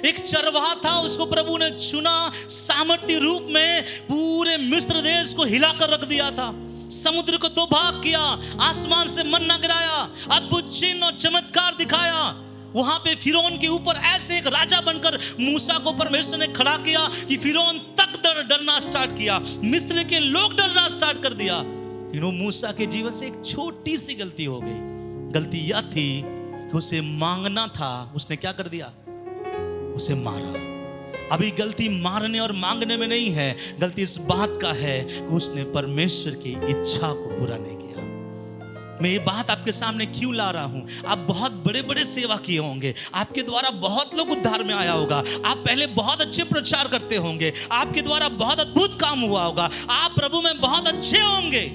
[SPEAKER 1] एक चरवाहा था, उसको प्रभु ने चुना, सामर्थ्य रूप में पूरे मिस्र देश को हिलाकर रख दिया था, समुद्र को दो भाग किया, आसमान से मन्ना गिराया, अद्भुत चिन्ह और चमत्कार दिखाया। वहां पे फिरौन के ऊपर ऐसे एक राजा बनकर मूसा को परमेश्वर ने खड़ा किया कि फिरौन तक डरना स्टार्ट किया, मिस्र के लोग डरना स्टार्ट कर दिया। मूसा के जीवन से एक छोटी सी गलती हो गई। गलती यह थी कि उसे मांगना था, उसने क्या कर दिया? उसे मारा। अभी गलती मारने और मांगने में नहीं है, गलती इस बात का है कि उसने परमेश्वर की इच्छा को पूरा नहीं किया। मैं ये बात आपके सामने क्यों ला रहा हूं? आप बहुत बड़े बड़े सेवा किए होंगे, आपके द्वारा बहुत लोग उद्धार में आया होगा, आप पहले बहुत अच्छे प्रचार करते होंगे, आपके द्वारा बहुत अद्भुत काम हुआ होगा, आप प्रभु में बहुत अच्छे होंगे।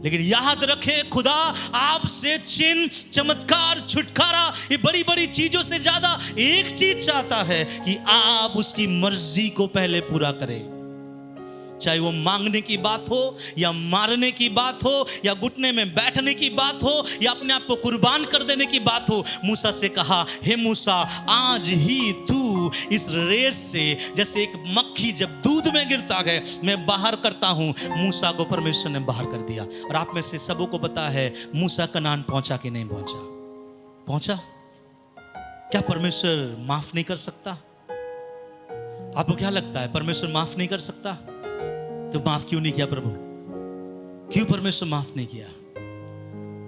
[SPEAKER 1] लेकिन याद रखें, खुदा आपसे चिन्ह, चमत्कार, छुटकारा, ये बड़ी बड़ी चीजों से ज्यादा एक चीज चाहता है कि आप उसकी मर्जी को पहले पूरा करें। चाहे वो मांगने की बात हो, या मारने की बात हो, या घुटने में बैठने की बात हो, या अपने आप को कुर्बान कर देने की बात हो। मूसा से कहा, हे मूसा, आज ही तू इस रेस से, जैसे एक मक्खी जब दूध में गिरता है, मैं बाहर करता हूं। मूसा को परमेश्वर ने बाहर कर दिया। और आप में से सबों को पता है मूसा कनान पहुंचा कि नहीं पहुंचा? क्या परमेश्वर माफ नहीं कर सकता? आपको क्या लगता है, परमेश्वर माफ नहीं कर सकता? तो माफ क्यों नहीं किया प्रभु? क्यों परमेश्वर माफ नहीं किया?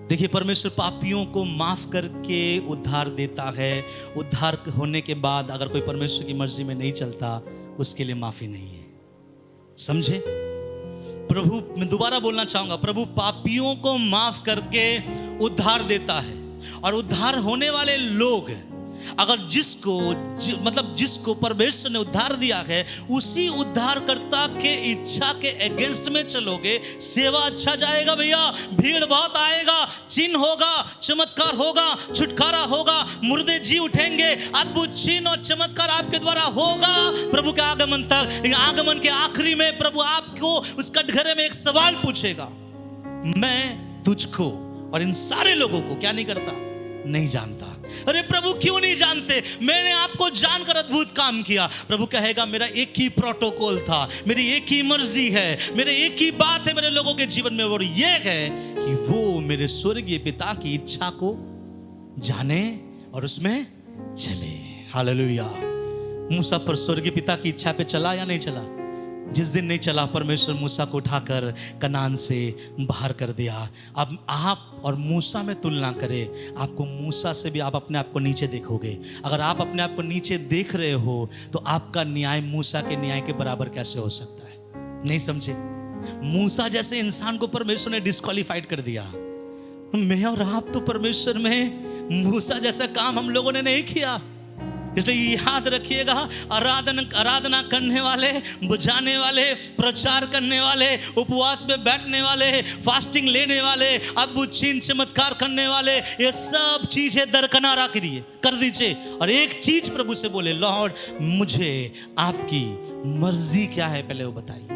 [SPEAKER 1] देखिए, परमेश्वर पापियों को माफ करके उद्धार देता है। उद्धार होने के बाद अगर कोई परमेश्वर की मर्जी में नहीं चलता, उसके लिए माफी नहीं है। समझे? प्रभु, मैं दोबारा बोलना चाहूंगा, प्रभु पापियों को माफ करके उद्धार देता है। और उद्धार होने वाले लोग अगर जिसको परमेश्वर ने उद्धार दिया है, उसी उद्धारकर्ता के इच्छा के अगेंस्ट में चलोगे, सेवा अच्छा जाएगा भैया, भीड़ बहुत आएगा, चिन्ह होगा, चमत्कार होगा, छुटकारा होगा, मुर्दे जी उठेंगे, अद्भुत चिन्ह और चमत्कार आपके द्वारा होगा प्रभु के आगमन तक। लेकिन आगमन के आखिरी में प्रभु आपको उस कटघरे में एक सवाल पूछेगा, मैं तुझको और इन सारे लोगों को क्या नहीं करता, नहीं जानता। अरे प्रभु क्यों नहीं जानते, मैंने आपको जानकर अद्भुत काम किया। प्रभु कहेगा मेरा एक ही प्रोटोकॉल था, मेरी एक ही मर्जी है, मेरे एक ही बात है मेरे लोगों के जीवन में, और ये है कि वो मेरे स्वर्गीय पिता की इच्छा को जाने और उसमें चले। हालेलुया। मूसा पर स्वर्गीय पिता की इच्छा पे चला या नहीं चला? जिस दिन नहीं चला, परमेश्वर मूसा को उठाकर कनान से बाहर कर दिया। अब आप और मूसा में तुलना करें, आपको मूसा से भी आप अपने आप को नीचे देखोगे। अगर आप अपने आप को नीचे देख रहे हो तो आपका न्याय मूसा के न्याय के बराबर कैसे हो सकता है? नहीं समझे? मूसा जैसे इंसान को परमेश्वर ने डिस्क्वालीफाइड कर दिया। मैं और आप तो परमेश्वर में मूसा जैसा काम हम लोगों ने नहीं किया। इसलिए याद रखिएगा, आराधना करने वाले, बुझाने वाले, प्रचार करने वाले, उपवास में बैठने वाले, फास्टिंग लेने वाले, अद्भुत चिन्ह चमत्कार करने वाले, ये सब चीजें दरकिनार कर दीजिए और एक चीज प्रभु से बोले, लॉर्ड मुझे आपकी मर्जी क्या है पहले वो बताइए,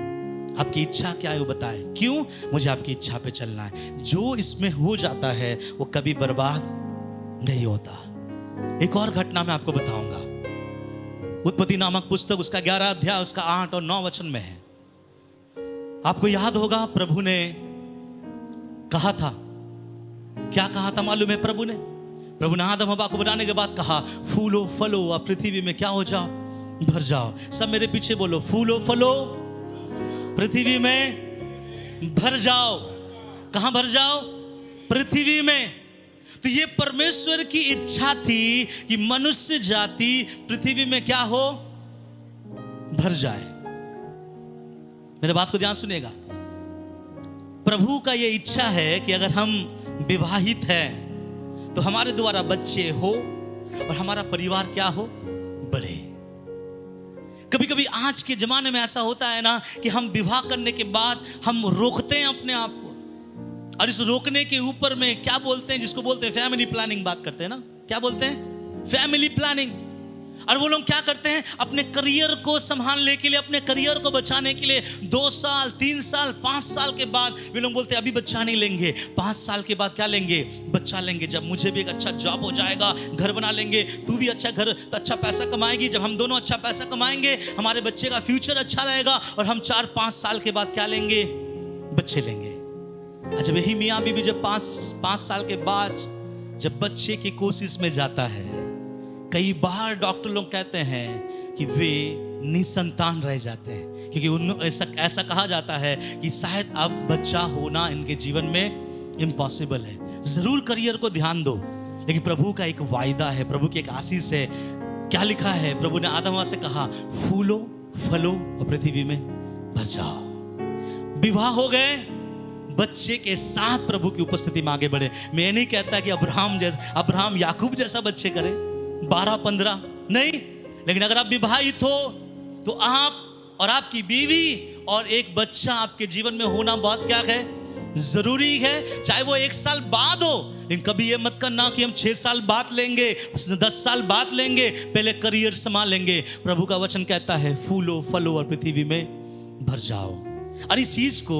[SPEAKER 1] आपकी इच्छा क्या है वो बताए। क्यों? मुझे आपकी इच्छा पे चलना है। जो इसमें हो जाता है वो कभी बर्बाद नहीं होता। एक और घटना मैं आपको बताऊंगा। उत्पत्ति नामक पुस्तक उसका 11 अध्याय उसका 8 और 9 वचन में है। आपको याद होगा प्रभु ने कहा था, क्या कहा था मालूम है? प्रभु ने आदम हवा को बनाने के बाद कहा, फूलो फलो और पृथ्वी में क्या हो जाओ, भर जाओ। सब मेरे पीछे बोलो, फूलो फलो पृथ्वी में भर जाओ। कहां भर जाओ? पृथ्वी में। तो ये परमेश्वर की इच्छा थी कि मनुष्य जाति पृथ्वी में क्या हो, भर जाए। मेरे बात को ध्यान सुनिएगा। प्रभु का ये इच्छा है कि अगर हम विवाहित हैं तो हमारे द्वारा बच्चे हो और हमारा परिवार क्या हो, बढ़े। कभी कभी आज के जमाने में ऐसा होता है ना कि हम विवाह करने के बाद हम रोकते हैं अपने आप को, और इस रोकने के ऊपर में क्या बोलते हैं, जिसको बोलते हैं फैमिली प्लानिंग, बात करते हैं ना, क्या बोलते हैं? Family planning. और वो लोग क्या करते हैं, अपने करियर को संभालने के लिए, अपने करियर को बचाने के लिए 2 साल 3 साल 5 साल के बाद वे लोग बोलते हैं अभी बच्चा नहीं लेंगे, 5 साल के बाद क्या लेंगे, बच्चा लेंगे। जब मुझे भी एक अच्छा जॉब हो जाएगा, घर बना लेंगे, तू भी अच्छा घर, तो अच्छा पैसा कमाएगी, जब हम दोनों अच्छा पैसा कमाएंगे हमारे बच्चे का फ्यूचर अच्छा रहेगा, और हम 4-5 साल के बाद क्या लेंगे, बच्चे लेंगे। जब यही मियाँ बीवी जब 5 साल के बाद जब बच्चे की कोशिश में जाता है, कई बार डॉक्टर लोग कहते हैं कि वे निसंतान रह जाते हैं, क्योंकि उन ऐसा कहा जाता है कि शायद अब बच्चा होना इनके जीवन में इम्पॉसिबल है। जरूर करियर को ध्यान दो, लेकिन प्रभु का एक वायदा है, प्रभु की एक आशीष है। क्या लिखा है? प्रभु ने आदम हवा से कहा, फूलो फलो और पृथ्वी में भर जाओ। विवाह हो गए, बच्चे के साथ प्रभु की उपस्थिति में आगे बढ़े। मैं नहीं कहता कि अब्राहम याकूब जैसा बच्चे करे 12-15, नहीं, लेकिन अगर आप विवाहित हो तो आप और आपकी बीवी और एक बच्चा आपके जीवन में होना बहुत क्या है, जरूरी है। चाहे वो 1 साल बाद हो, लेकिन कभी ये मत करना कि हम 6 साल बाद लेंगे, 10 साल बाद लेंगे, पहले करियर संभाल लेंगे। प्रभु का वचन कहता है फूलो फलो और पृथ्वी में भर जाओ। और इस चीज को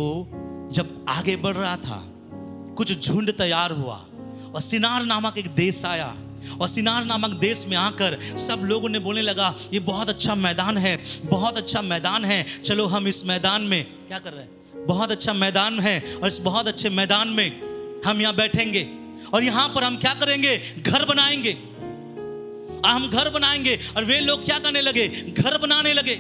[SPEAKER 1] जब आगे बढ़ रहा था, कुछ झुंड तैयार हुआ और सिनार नामक एक देश आया, और सिनार नामक देश में आकर सब लोगों ने बोलने लगा, ये बहुत अच्छा मैदान है, बहुत अच्छा मैदान है, चलो हम इस मैदान में क्या कर रहे हैं, बहुत अच्छा मैदान है, और इस बहुत अच्छे मैदान में हम यहाँ बैठेंगे और यहाँ पर हम क्या करेंगे, घर बनाएंगे। और हम घर बनाएंगे, और वे लोग क्या करने लगे, घर बनाने लगे।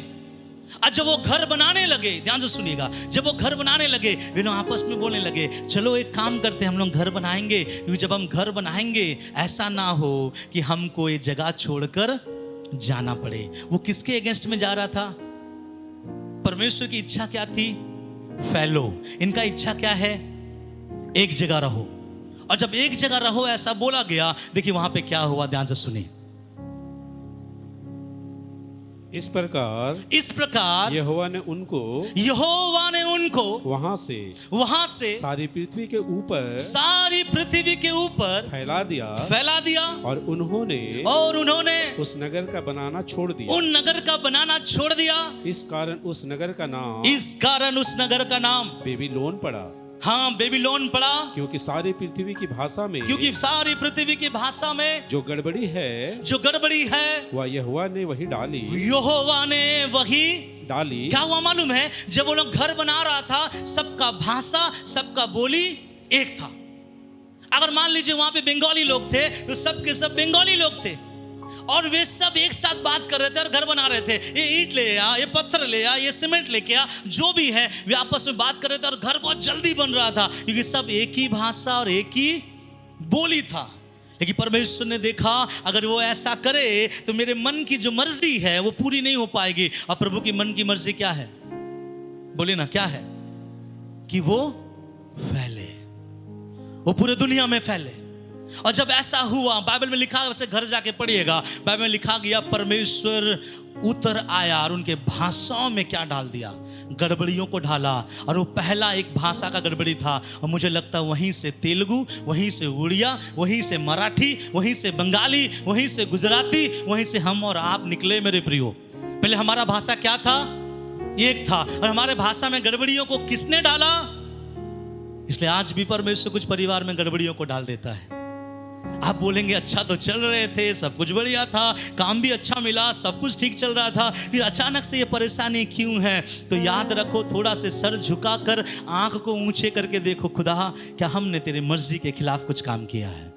[SPEAKER 1] और जब वो घर बनाने लगे, ध्यान से सुनिएगा, जब वो घर बनाने लगे, वे लोग आपस में बोलने लगे, चलो एक काम करते हैं, हम लोग घर बनाएंगे, क्योंकि जब हम घर बनाएंगे ऐसा ना हो कि हमको ये जगह छोड़कर जाना पड़े। वो किसके अगेंस्ट में जा रहा था? परमेश्वर की इच्छा क्या थी? फैलो। इनका इच्छा क्या है? एक जगह रहो। और जब एक जगह रहो ऐसा बोला गया, देखिए वहां पे क्या हुआ, ध्यान से सुनिए।
[SPEAKER 2] इस प्रकार
[SPEAKER 1] यहोवा ने उनको
[SPEAKER 2] वहां से सारी पृथ्वी के ऊपर फैला दिया और उन्होंने उस नगर का बनाना छोड़ दिया। इस कारण उस नगर का नाम बेबीलोन पड़ा।
[SPEAKER 1] हाँ, बेबीलोन पड़ा,
[SPEAKER 2] क्योंकि सारी पृथ्वी की भाषा में जो गड़बड़ी है वह यहोवा ने वही डाली।
[SPEAKER 1] क्या हुआ मालूम है? जब वो लोग घर बना रहा था, सबका भाषा, सबका बोली एक था। अगर मान लीजिए वहां पे बंगाली लोग थे तो सब के सब बंगाली लोग थे, और वे सब एक साथ बात कर रहे थे और घर बना रहे थे। ये ईंट ले आ, ये पत्थर ले आ, ये सीमेंट लेके आ, जो भी है वे आपस में बात कर रहे थे और घर बहुत जल्दी बन रहा था, क्योंकि सब एक ही भाषा और एक ही बोली था। लेकिन परमेश्वर ने देखा, अगर वो ऐसा करे तो मेरे मन की जो मर्जी है वो पूरी नहीं हो पाएगी। और प्रभु की मन की मर्जी क्या है? बोले ना, क्या है? कि वो फैले, वो पूरे दुनिया में फैले। और जब ऐसा हुआ, बाइबल में लिखा, वैसे घर जाके पढ़िएगा, बाइबल में लिखा गया परमेश्वर उतर आया और उनके भाषाओं में क्या डाल दिया? गड़बड़ियों को ढाला। और वो पहला एक भाषा का गड़बड़ी था, और मुझे लगता वहीं से तेलुगु, वहीं से उड़िया, वहीं से मराठी, वहीं से बंगाली, वहीं से गुजराती, वहीं से हम और आप निकले मेरे प्रियो। पहले हमारा भाषा क्या था? एक था, और हमारे भाषा में गड़बड़ियों को किसने डाला? इसलिए आज भी परमेश्वर कुछ परिवार में गड़बड़ियों को डाल देता है। आप बोलेंगे अच्छा तो चल रहे थे, सब कुछ बढ़िया था, काम भी अच्छा मिला, सब कुछ ठीक चल रहा था, फिर अचानक से ये परेशानी क्यों है? तो याद रखो, थोड़ा से सर झुकाकर आंख को ऊंचे करके देखो, खुदा क्या हमने तेरे मर्जी के खिलाफ कुछ काम किया है?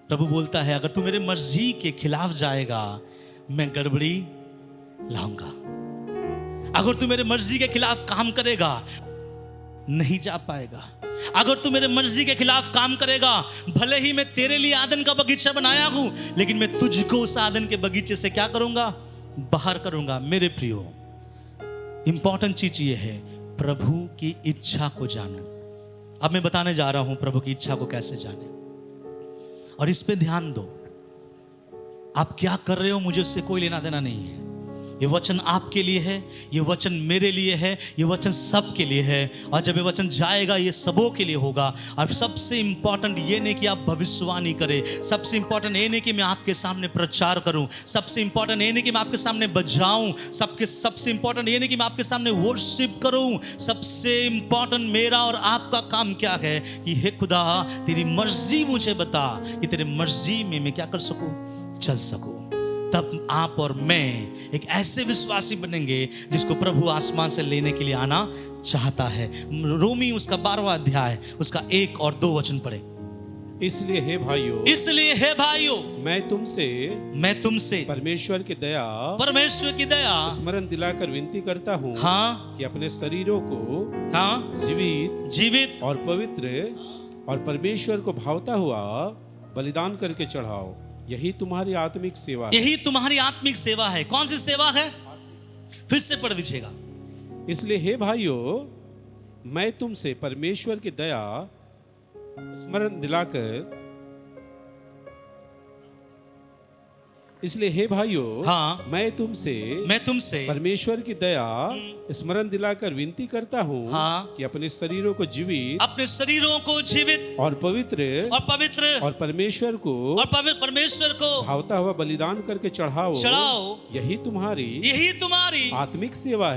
[SPEAKER 1] प्रभु बोलता है, अगर तू मेरे मर्जी के खिलाफ जाएगा मैं गड़बड़ी लाऊंगा। अगर तू मेरे मर्जी के खिलाफ काम करेगा नहीं जा पाएगा। अगर तू मेरे मर्जी के खिलाफ काम करेगा, भले ही मैं तेरे लिए आदन का बगीचा बनाया हूं, लेकिन मैं तुझको उस आदन के बगीचे से क्या करूंगा? बाहर करूंगा। मेरे प्रियो, इंपॉर्टेंट चीज ये है, प्रभु की इच्छा को जानो। अब मैं बताने जा रहा हूं प्रभु की इच्छा को कैसे जाने, और इस पे ध्यान दो। आप क्या कर रहे हो मुझे उससे कोई लेना देना नहीं है। ये वचन आपके लिए है, ये वचन मेरे लिए है, ये वचन सबके लिए है। और जब ये वचन जाएगा ये सबों के लिए होगा। और सबसे इंपॉर्टेंट ये नहीं कि आप भविष्यवाणी करें, सबसे इंपॉर्टेंट ये नहीं कि मैं आपके सामने प्रचार करूं, सबसे इंपॉर्टेंट ये नहीं कि मैं आपके सामने बजाऊं, सबसे इंपॉर्टेंट ये नहीं कि मैं आपके सामने वर्शिप करूं। सबसे इंपॉर्टेंट मेरा और आपका काम क्या है कि हे खुदा, तेरी मर्जी मुझे बता कि तेरी मर्जी में मैं क्या कर सकूं, चल सकूं। तब आप और मैं एक ऐसे विश्वासी बनेंगे जिसको प्रभु आसमान से लेने के लिए आना चाहता है। रोमी उसका 12वां अध्याय उसका 1 और 2 वचन पढ़े।
[SPEAKER 2] इसलिए हे भाइयों मैं तुमसे परमेश्वर की दया स्मरण दिलाकर विनती करता हूँ,
[SPEAKER 1] हाँ,
[SPEAKER 2] कि अपने शरीरों को
[SPEAKER 1] हाँ
[SPEAKER 2] जीवित और पवित्र और परमेश्वर को भावता हुआ बलिदान करके चढ़ाओ। यही तुम्हारी आत्मिक सेवा है। कौन सी सेवा है? फिर से पढ़ दीजिएगा। इसलिए हे भाइयों मैं तुमसे परमेश्वर की दया स्मरण दिलाकर इसलिए हे भाइयों,
[SPEAKER 1] हाँ,
[SPEAKER 2] मैं तुमसे परमेश्वर की दया स्मरण दिलाकर विनती करता हूँ,
[SPEAKER 1] हाँ,
[SPEAKER 2] कि अपने शरीरों को जीवित और पवित्र और परमेश्वर को भावता हुआ बलिदान करके चढ़ाओ। यही तुम्हारी आत्मिक सेवा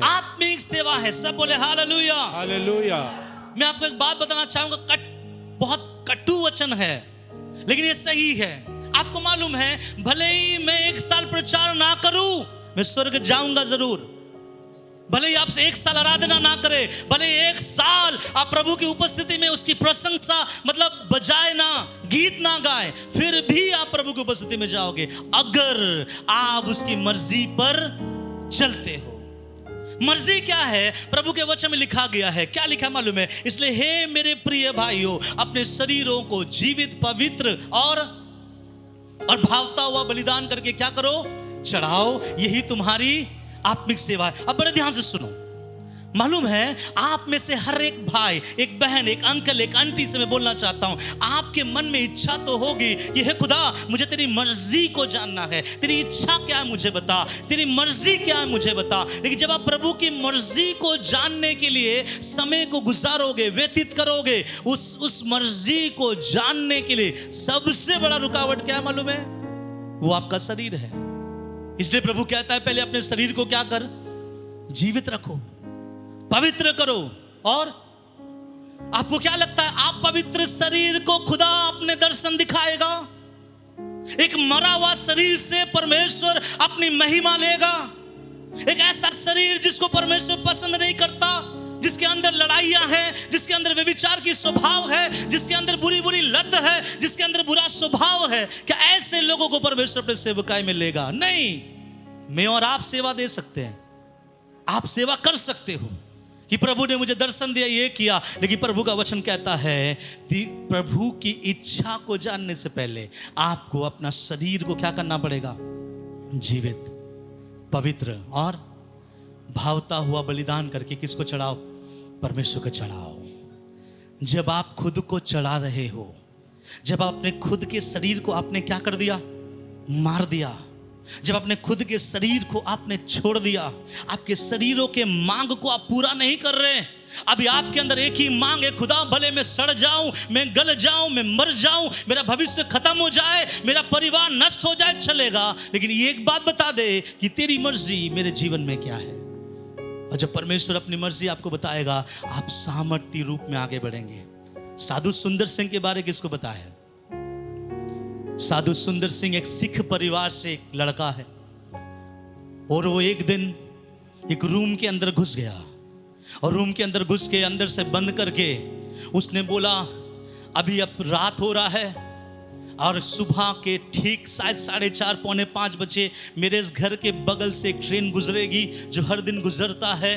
[SPEAKER 2] है।
[SPEAKER 1] सब बोले हालेलुया।
[SPEAKER 2] हालेलुया।
[SPEAKER 1] मैं आपको एक बात बताना चाहूंगा, बहुत कटु वचन है लेकिन ये सही है। आपको मालूम है, भले ही मैं 1 साल प्रचार ना करूं, मैं स्वर्ग जाऊंगा जरूर। भले ही आपसे 1 साल आराधना ना करे, भले ही 1 साल आप प्रभु की उपस्थिति में उसकी प्रशंसा मतलब बजाए ना, गीत ना गाए, फिर भी आप प्रभु की उपस्थिति में जाओगे अगर आप उसकी मर्जी पर चलते हो। मर्जी क्या है? प्रभु के वचन में लिखा गया है, क्या लिखा मालूम है? इसलिए हे मेरे प्रिय भाइयों, अपने शरीरों को जीवित, पवित्र और भावता हुआ बलिदान करके क्या करो? चढ़ाओ। यही तुम्हारी आत्मिक सेवा है। अब बड़े ध्यान से सुनो, मालूम है, आप में से हर एक भाई, एक बहन, एक अंकल, एक आंटी से मैं बोलना चाहता हूं, आपके मन में इच्छा तो होगी कि हे खुदा, मुझे तेरी मर्जी को जानना है, तेरी इच्छा क्या है मुझे बता, तेरी मर्जी क्या है मुझे बता। लेकिन जब आप प्रभु की मर्जी को जानने के लिए समय को गुजारोगे, व्यतीत करोगे, उस मर्जी को जानने के लिए सबसे बड़ा रुकावट क्या है मालूम है? वो आपका शरीर है। इसलिए प्रभु कहता है, पहले अपने शरीर को क्या कर? जीवित रखो, पवित्र करो। और आपको क्या लगता है, आप पवित्र शरीर को खुदा अपने दर्शन दिखाएगा? एक मरा हुआ शरीर से परमेश्वर अपनी महिमा लेगा? एक ऐसा शरीर जिसको परमेश्वर पसंद नहीं करता, जिसके अंदर लड़ाइयां हैं, जिसके अंदर व्यभिचार की स्वभाव है, जिसके अंदर बुरी बुरी लत है, जिसके अंदर बुरा स्वभाव है, क्या ऐसे लोगों को परमेश्वर अपने सेवकाई में लेगा? नहीं। मैं और आप सेवा दे सकते हैं, आप सेवा कर सकते हो कि प्रभु ने मुझे दर्शन दिया, ये किया, लेकिन प्रभु का वचन कहता है कि प्रभु की इच्छा को जानने से पहले आपको अपना शरीर को क्या करना पड़ेगा? जीवित, पवित्र और भावता हुआ बलिदान करके किसको चढ़ाओ? परमेश्वर को चढ़ाओ। जब आप खुद को चढ़ा रहे हो, जब आप अपने खुद के शरीर को आपने क्या कर दिया? मार दिया। जब अपने खुद के शरीर को आपने छोड़ दिया, आपके शरीरों के मांग को आप पूरा नहीं कर रहे। अभी आपके अंदर एक ही मांग है, खुदा भले मैं सड़ जाऊं, मैं गल जाऊं, मैं मर जाऊं, मेरा भविष्य खत्म हो जाए, मेरा परिवार नष्ट हो जाए, चलेगा, लेकिन ये एक बात बता दे कि तेरी मर्जी मेरे जीवन में क्या है। और जब परमेश्वर अपनी मर्जी आपको बताएगा, आप सामर्थ्य रूप में आगे बढ़ेंगे। साधु सुंदर सिंह के बारे किसको पता है? साधु सुंदर सिंह एक सिख परिवार से एक लड़का है, और वो एक दिन एक रूम के अंदर घुस गया, और रूम के अंदर घुस के अंदर से बंद करके उसने बोला, अभी अब रात हो रहा है और सुबह के ठीक शायद 4:30 पौने 5 बजे मेरे इस घर के बगल से एक ट्रेन गुजरेगी जो हर दिन गुजरता है,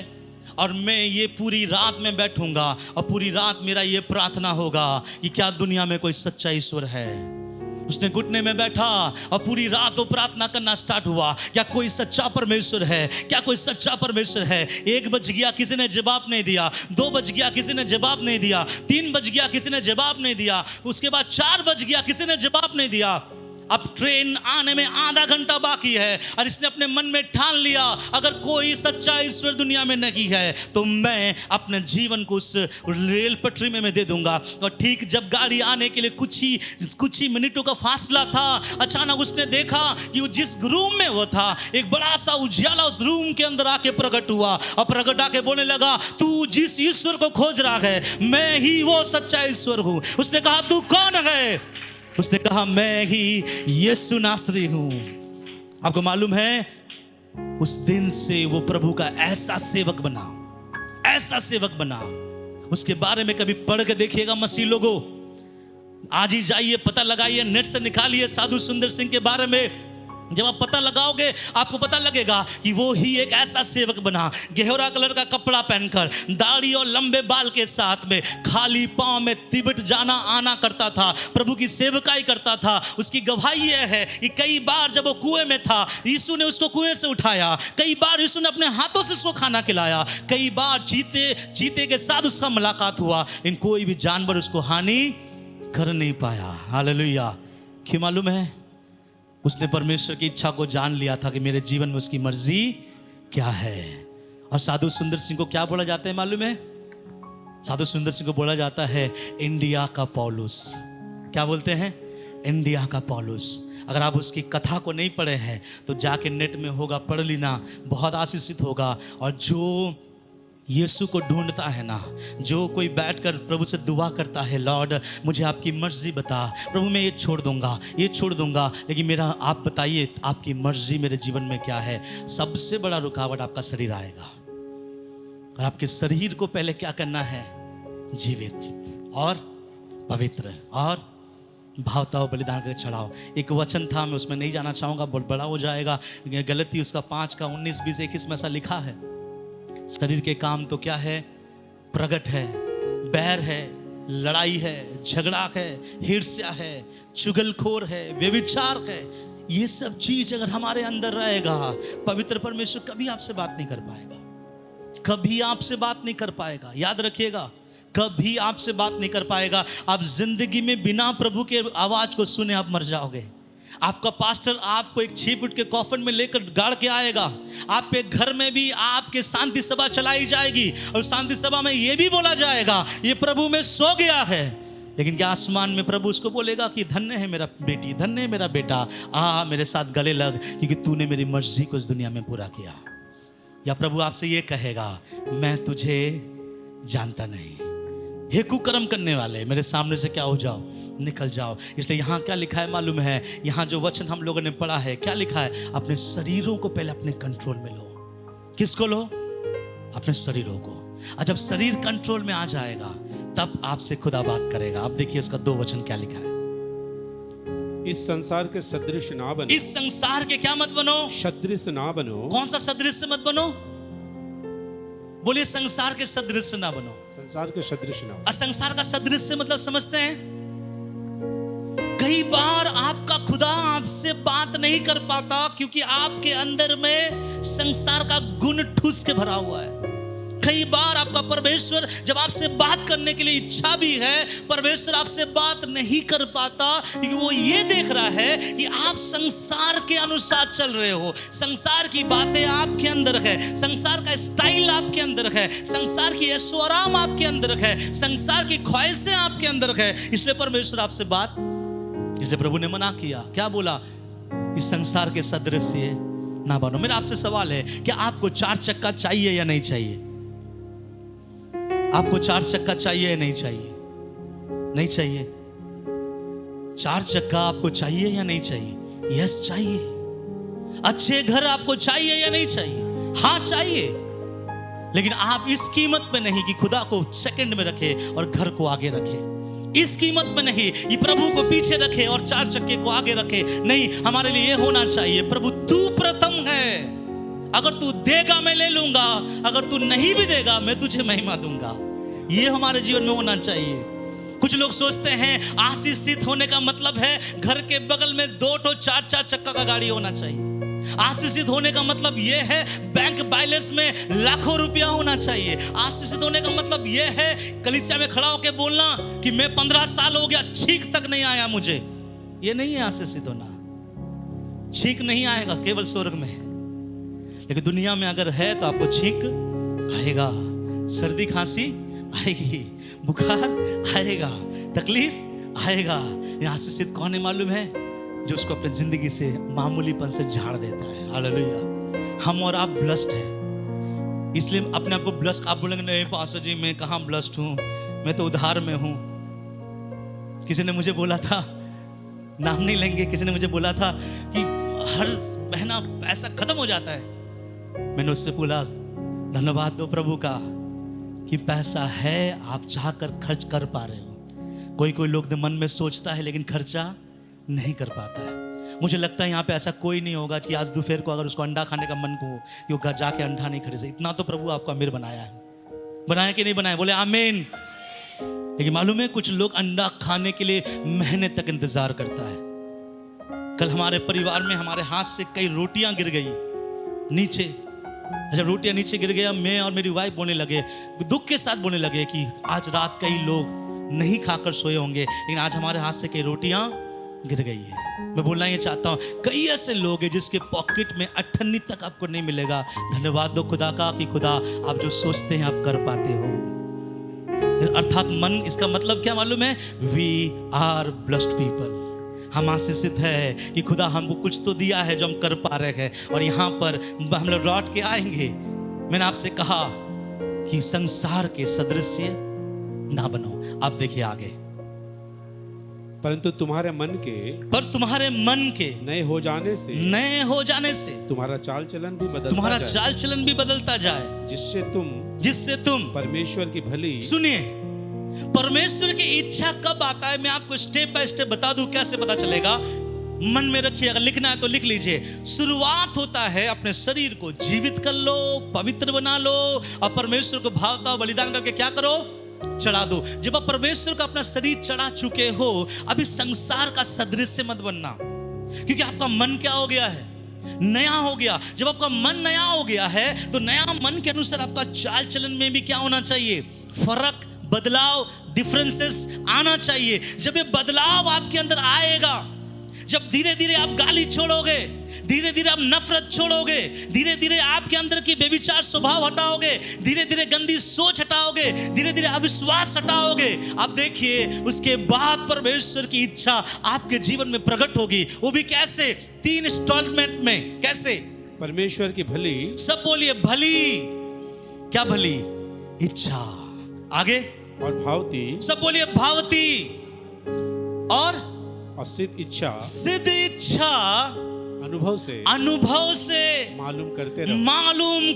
[SPEAKER 1] और मैं ये पूरी रात में बैठूंगा और पूरी रात मेरा ये प्रार्थना होगा कि क्या दुनिया में कोई सच्चा ईश्वर है। उसने घुटने में बैठा और पूरी रात वो प्रार्थना करना स्टार्ट हुआ, क्या कोई सच्चा परमेश्वर है, क्या कोई सच्चा परमेश्वर है। 1 बज गया, किसी ने जवाब नहीं दिया। 2 बज गया, किसी ने जवाब नहीं दिया। 3 बज गया, किसी ने जवाब नहीं दिया। उसके बाद 4 बज गया, किसी ने जवाब नहीं दिया। अब ट्रेन आने में आधा घंटा बाकी है, और इसने अपने मन में ठान लिया, अगर कोई सच्चा ईश्वर दुनिया में नहीं है तो मैं अपने जीवन को उस रेल पटरी में मैं दे दूंगा। और ठीक जब गाड़ी आने के लिए कुछ ही मिनटों का फासला था, अचानक उसने देखा कि वो जिस रूम में वो था, एक बड़ा सा उजाला उस रूम के अंदर आके प्रकट हुआ, और प्रकट आके बोलने लगा, तू जिस ईश्वर को खोज रहा है, मैं ही वो सच्चा ईश्वर हूं। उसने कहा, तू कौन है? उसने कहा, मैं ही यीशु नासरी हूं। आपको मालूम है, उस दिन से वो प्रभु का ऐसा सेवक बना, ऐसा सेवक बना। उसके बारे में कभी पढ़ के देखिएगा मसीह लोगों, आज ही जाइए, पता लगाइए, नेट से निकालिए साधु सुंदर सिंह के बारे में। जब आप पता लगाओगे, आपको पता लगेगा कि वो ही एक ऐसा सेवक बना, गहरा कलर का कपड़ा पहनकर, दाढ़ी और लंबे बाल के साथ में, खाली पांव में तिब्बत जाना आना करता था, प्रभु की सेवकाई करता था। उसकी गवाही यह है कि कई बार जब वो कुएं में था, यीशु ने उसको कुएं से उठाया। कई बार यीशु ने अपने हाथों से उसको खाना खिलाया। कई बार चीते के साथ उसका मुलाकात हुआ, लेकिन कोई भी जानवर उसको हानि कर नहीं पाया। हालेलुया। क्यों मालूम है? उसने परमेश्वर की इच्छा को जान लिया था कि मेरे जीवन में उसकी मर्जी क्या है। और साधु सुंदर सिंह को क्या बोला जाता है मालूम है? साधु सुंदर सिंह को बोला जाता है इंडिया का पौलुस। क्या बोलते हैं? इंडिया का पौलुस। अगर आप उसकी कथा को नहीं पढ़े हैं तो जाके नेट में होगा, पढ़ लेना, बहुत आशीषित होगा। और जो यीशु को ढूंढता है ना, जो कोई बैठकर प्रभु से दुआ करता है, लॉर्ड मुझे आपकी मर्जी बता, प्रभु मैं ये छोड़ दूंगा, लेकिन मेरा आप बताइए आपकी मर्जी मेरे जीवन में क्या है। सबसे बड़ा रुकावट आपका शरीर आएगा, और आपके शरीर को पहले क्या करना है? जीवित और पवित्र और भावताओ बलिदान करके चढ़ाओ। एक वचन था, मैं उसमें नहीं जाना चाहूँगा, बहुत बड़ा हो जाएगा। गलती उसका 5 का 19, 20, 21 में ऐसा लिखा है, शरीर के काम तो क्या है? प्रगट है, बैर है, लड़ाई है, झगड़ा है, हिर्ष्या है, चुगलखोर है, व्यभिचार है। ये सब चीज अगर हमारे अंदर रहेगा, पवित्र परमेश्वर कभी आपसे बात नहीं कर पाएगा। कभी आपसे बात नहीं कर पाएगा। याद रखिएगा, कभी आपसे बात नहीं कर पाएगा। आप जिंदगी में बिना प्रभु के आवाज को सुने आप मर जाओगे। आपका पास्टर आपको एक 6 फुट के कॉफन में लेकर गाड़ के आएगा। आपके घर में भी आपके शांति सभा चलाई जाएगी और शांति सभा में यह भी बोला जाएगा ये प्रभु में सो गया है। लेकिन क्या आसमान में प्रभु उसको बोलेगा कि धन्य है मेरा बेटी, धन्य है मेरा बेटा, आ मेरे साथ गले लग, क्योंकि तूने मेरी मर्जी को इस दुनिया में पूरा किया। या प्रभु आपसे ये कहेगा, मैं तुझे जानता नहीं, हे कुकर्म करने वाले, मेरे सामने से क्या हो जाओ, निकल जाओ। इसलिए यहाँ क्या लिखा है मालूम है? यहाँ जो वचन हम लोगों ने पढ़ा है, क्या लिखा है? अपने शरीरों को पहले अपने कंट्रोल में लो। किसको लो? अपने शरीरों को। और जब शरीर कंट्रोल में आ जाएगा तब आपसे खुदा बात करेगा। आप देखिए इसका 2 वचन क्या लिखा है?
[SPEAKER 2] इस संसार के सदृश ना बनो।
[SPEAKER 1] इस संसार के क्या मत बनो?
[SPEAKER 2] सदृश ना बनो।
[SPEAKER 1] कौन सा सदृश मत बनो? बोलिए, संसार के सदृश ना बनो।
[SPEAKER 2] संसार के सदृश ना बनो।
[SPEAKER 1] संसार का सदृश मतलब समझते हैं? कई बार आपका खुदा आपसे बात नहीं कर पाता क्योंकि आपके अंदर में संसार का गुण ठूस के भरा हुआ है। कई बार आपका परमेश्वर जब आपसे बात करने के लिए इच्छा भी है, परमेश्वर आपसे बात नहीं कर पाता क्योंकि वो ये देख रहा है कि आप संसार के अनुसार चल रहे हो। संसार की बातें आपके अंदर है, संसार का स्टाइल आपके अंदर है, संसार की ऐशो आराम आपके अंदर है, संसार की ख्वाहिशें आपके अंदर है। इसलिए परमेश्वर आपसे बात, इसलिए प्रभु ने मना किया। क्या बोला? इस संसार के सदृश ना बनो। मेरा आपसे सवाल है, क्या आपको 4 चक्का चाहिए या नहीं चाहिए? आपको 4 चक्का चाहिए या नहीं चाहिए? नहीं चाहिए। 4 चक्का आपको चाहिए या नहीं चाहिए? यस चाहिए। अच्छे घर आपको चाहिए या नहीं चाहिए? हाँ चाहिए। लेकिन आप इस कीमत में नहीं कि खुदा को सेकंड में रखे और घर को आगे रखे। इस कीमत में नहीं कि प्रभु को पीछे रखे और 4 चक्के को आगे रखे। नहीं, हमारे लिए यह होना चाहिए, प्रभु तू प्रथम है। अगर तू देगा मैं ले लूंगा, अगर तू नहीं भी देगा मैं तुझे महिमा दूंगा। ये हमारे जीवन में होना चाहिए। कुछ लोग सोचते हैं आशीषित होने का मतलब है घर के बगल में 2 तो 4 चक्का का गाड़ी होना चाहिए। आशीषित होने का मतलब यह है बैंक बैलेंस में लाखों रुपया होना चाहिए। आशीषित होने का मतलब यह है कलीसिया में खड़ा होकर बोलना कि मैं 15 साल हो गया, छींक तक नहीं आया मुझे। यह नहीं है आशीषित होना। छींक नहीं आएगा केवल स्वर्ग में, लेकिन दुनिया में अगर है तो आपको छींक आएगा, सर्दी खांसी आएगी, बुखार आएगा, तकलीफ आएगा। आशीषित कौन है मालूम है? जो उसको अपनी जिंदगी से मामूलीपन से झाड़ देता है। हालेलुया। हम और आप ब्लेस्ड हैं, इसलिए अपने आप को ब्लेस्ड। आप बोलेंगे नहीं पास्टर जी मैं कहाँ ब्लेस्ड हूँ, मैं तो उधार में हूँ। किसी ने मुझे बोला था, नाम नहीं लेंगे, किसी ने मुझे बोला था कि हर महीना पैसा खत्म हो जाता है। मैंने उससे बोला धन्यवाद दो प्रभु का कि पैसा है, आप चाहकर खर्च कर पा रहे हो। कोई लोग मन में सोचता है लेकिन खर्चा नहीं कर पाता है। मुझे लगता है यहाँ पे ऐसा कोई नहीं होगा कि आज दोपहर को अगर उसको अंडा खाने का मन हो कि वो जाके अंडा नहीं खरीदे। इतना तो प्रभु आपको अमीर बनाया है। बनाया कि नहीं बनाया? बोले आमीन। लेकिन मालूम है कुछ लोग अंडा खाने के लिए महीने तक इंतजार करता है। कल हमारे परिवार में हमारे हाथ से कई रोटियां गिर गई नीचे। जब रोटियां नीचे गिर गया, मैं और मेरी वाइफ बोलने लगे, दुख के साथ बोलने लगे कि आज रात कई लोग नहीं खाकर सोए होंगे, लेकिन आज हमारे हाथ से कई रोटियां गिर गई है। मैं बोलना ये चाहता हूँ, कई ऐसे लोग हैं जिसके पॉकेट में अठन्नी तक आपको नहीं मिलेगा। धन्यवाद दो खुदा का कि खुदा आप जो सोचते हैं आप कर पाते हो। अर्थात मन, इसका मतलब क्या मालूम है? We are blessed people. हम आशीषित है कि खुदा हमको कुछ तो दिया है जो हम कर पा रहे हैं, और यहाँ पर हम लोग लौट के आएंगे। मैंने आपसे कहा कि संसार के सदृश्य ना बनो। आप देखिए आगे,
[SPEAKER 2] परंतु तुम्हारे मन के नए हो जाने से तुम्हारा चाल चलन भी बदलता जाए, जिससे तुम परमेश्वर की भली।
[SPEAKER 1] सुनिए, परमेश्वर की इच्छा कब आता है मैं आपको स्टेप बाय स्टेप बता दूं। कैसे पता चलेगा? मन में रखिए, अगर लिखना है तो लिख लीजिए। शुरुआत होता है अपने शरीर को जीवित कर लो, पवित्र बना लो, और परमेश्वर को भावता बलिदान करके क्या करो? चढ़ा दो। जब आप परमेश्वर का अपना शरीर चढ़ा चुके हो, अभी संसार का सदृश्य मत बनना, क्योंकि आपका मन क्या हो गया है? नया हो गया। जब आपका मन नया हो गया है तो नया मन के अनुसार आपका चाल चलन में भी क्या होना चाहिए? फर्क, बदलाव, डिफरेंसेस आना चाहिए। जब ये बदलाव आपके अंदर आएगा, जब धीरे धीरे आप गाली छोड़ोगे, धीरे धीरे आप नफरत छोड़ोगे, धीरे धीरे आपके अंदर की बेविचार स्वभाव हटाओगे, धीरे धीरे गंदी सोच हटाओगे, धीरे धीरे अविश्वास हटाओगे, आप देखिए उसके बाद परमेश्वर की इच्छा आपके जीवन में प्रकट होगी। वो भी कैसे? 3 इंस्टॉलमेंट में। कैसे?
[SPEAKER 2] परमेश्वर की भली,
[SPEAKER 1] सब बोलिए भली। क्या भली? इच्छा। आगे?
[SPEAKER 2] और भावती,
[SPEAKER 1] सब बोलिए भावती। और
[SPEAKER 2] सिद्ध इच्छा,
[SPEAKER 1] सिद्ध इच्छा
[SPEAKER 2] अनुभव से मालूम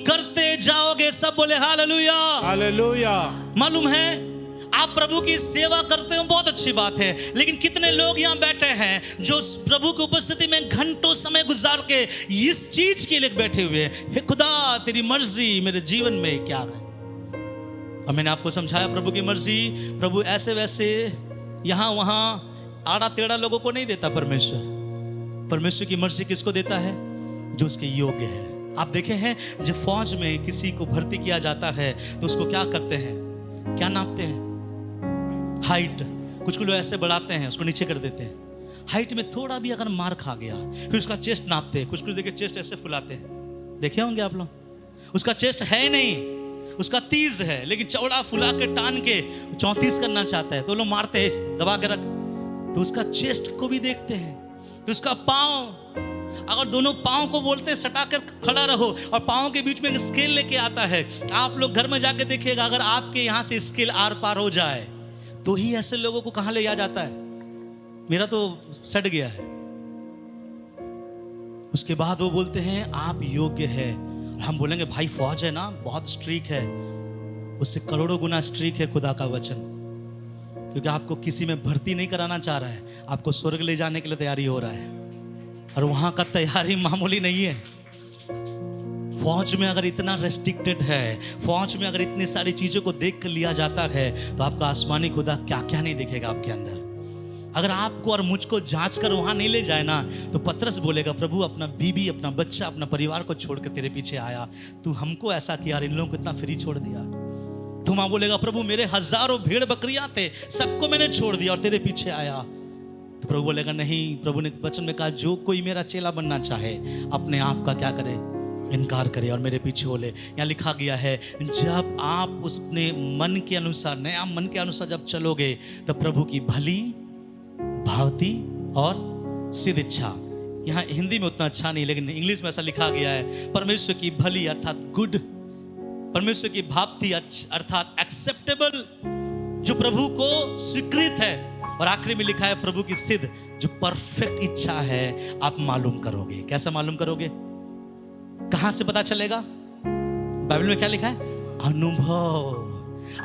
[SPEAKER 2] करते जाओगे। सब बोले हालेलुया, हालेलुया।
[SPEAKER 1] मालूम है आप प्रभु की सेवा करते हो, बहुत अच्छी बात है, लेकिन कितने लोग यहाँ बैठे हैं जो प्रभु की उपस्थिति में घंटों समय गुजार के इस चीज के लिए बैठे हुए हैं, हे खुदा तेरी मर्जी मेरे जीवन में क्या है। और मैंने आपको समझाया प्रभु की मर्जी, प्रभु ऐसे वैसे यहाँ वहाँ आड़ा टेढ़ा लोगों को नहीं देता। परमेश्वर की मर्जी किसको देता है? जो उसके योग्य है। आप देखे हैं जब फौज में किसी को भर्ती किया जाता है तो उसको क्या करते हैं? क्या नापते हैं? हाइट। कुछ लोग ऐसे बढ़ाते हैं, उसको नीचे कर देते हैं। हाइट में थोड़ा भी अगर मार खा गया फिर उसका चेस्ट नापते हैं। कुछ देखिए चेस्ट ऐसे फुलाते हैं, देखे होंगे आप लोग। उसका चेस्ट है नहीं, उसका 30 है, लेकिन चौड़ा फुला के टान के 34 करना चाहता है तो लोग मारते हैं दबा के रख। तो उसका चेस्ट को भी देखते हैं, तो उसका पाँव, अगर दोनों पाँव को बोलते हैं सटा कर खड़ा रहो और पाँव के बीच में एक स्केल लेके आता है। आप लोग घर में जाके देखिएगा, अगर आपके यहाँ से स्केल आर पार हो जाए तो ही ऐसे लोगों को कहाँ ले जाया जाता है? मेरा तो सट गया है। उसके बाद वो बोलते हैं आप योग्य है। हम बोलेंगे भाई फौज है ना, बहुत स्ट्रिक है। उससे करोड़ों गुना स्ट्रिक है खुदा का वचन, क्योंकि आपको किसी में भर्ती नहीं कराना चाह रहा है, आपको स्वर्ग ले जाने के लिए तैयारी हो रहा है। और वहां का तैयारी मामूली नहीं है। फौज में अगर इतना रेस्ट्रिक्टेड है, फौज में अगर इतनी सारी चीजों को देख कर लिया जाता है तो आपका आसमानी खुदा क्या क्या नहीं देखेगा आपके अंदर। अगर आपको और मुझको जांच कर वहां नहीं ले जाए ना तो पतरस बोलेगा प्रभु अपना बीबी, अपना बच्चा, अपना परिवार को छोड़कर तेरे पीछे आया, तू हमको ऐसा किया, इन लोगों को इतना फ्री छोड़ दिया। तो वहां बोलेगा प्रभु मेरे हजारों भेड़ बकरियां थे, सबको मैंने छोड़ दिया और तेरे पीछे आया। तो प्रभु बोलेगा नहीं, प्रभु ने वचन में कहा जो कोई मेरा चेला बनना चाहे अपने आप का क्या करे? इनकार करे और मेरे पीछे बोले। यहाँ लिखा गया है जब आप उसने मन के अनुसार, नया मन के अनुसार जब चलोगे तब प्रभु की भली, भावती और सिद्ध इच्छा। यहाँ हिंदी में उतना अच्छा नहीं, लेकिन इंग्लिश में ऐसा लिखा गया है परमेश्वर की भली अर्थात गुड, परमेश्वर की भावती अर्थात एक्सेप्टेबल, जो प्रभु को स्वीकृत है, और आखिरी में लिखा है प्रभु की सिद्ध, जो परफेक्ट इच्छा है आप मालूम करोगे। कैसे मालूम करोगे? कहां से पता चलेगा? बाइबल में क्या लिखा है? अनुभव।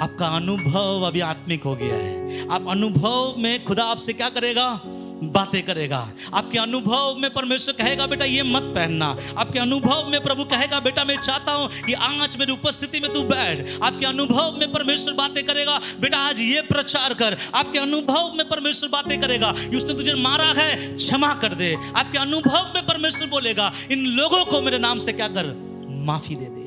[SPEAKER 1] आपका अनुभव अभी आत्मिक हो गया है। आप अनुभव में खुदा आपसे क्या करेगा? बातें करेगा। आपके अनुभव में परमेश्वर कहेगा बेटा ये मत पहनना। आपके अनुभव में प्रभु कहेगा बेटा मैं चाहता हूं कि आज मेरी उपस्थिति में तू बैठ। आपके अनुभव में परमेश्वर बातें करेगा बेटा आज ये प्रचार कर। आपके अनुभव में परमेश्वर बातें करेगा कि उसने तुझे मारा है क्षमा कर दे। आपके अनुभव में परमेश्वर बोलेगा इन लोगों को मेरे नाम से क्या कर? माफी दे दे।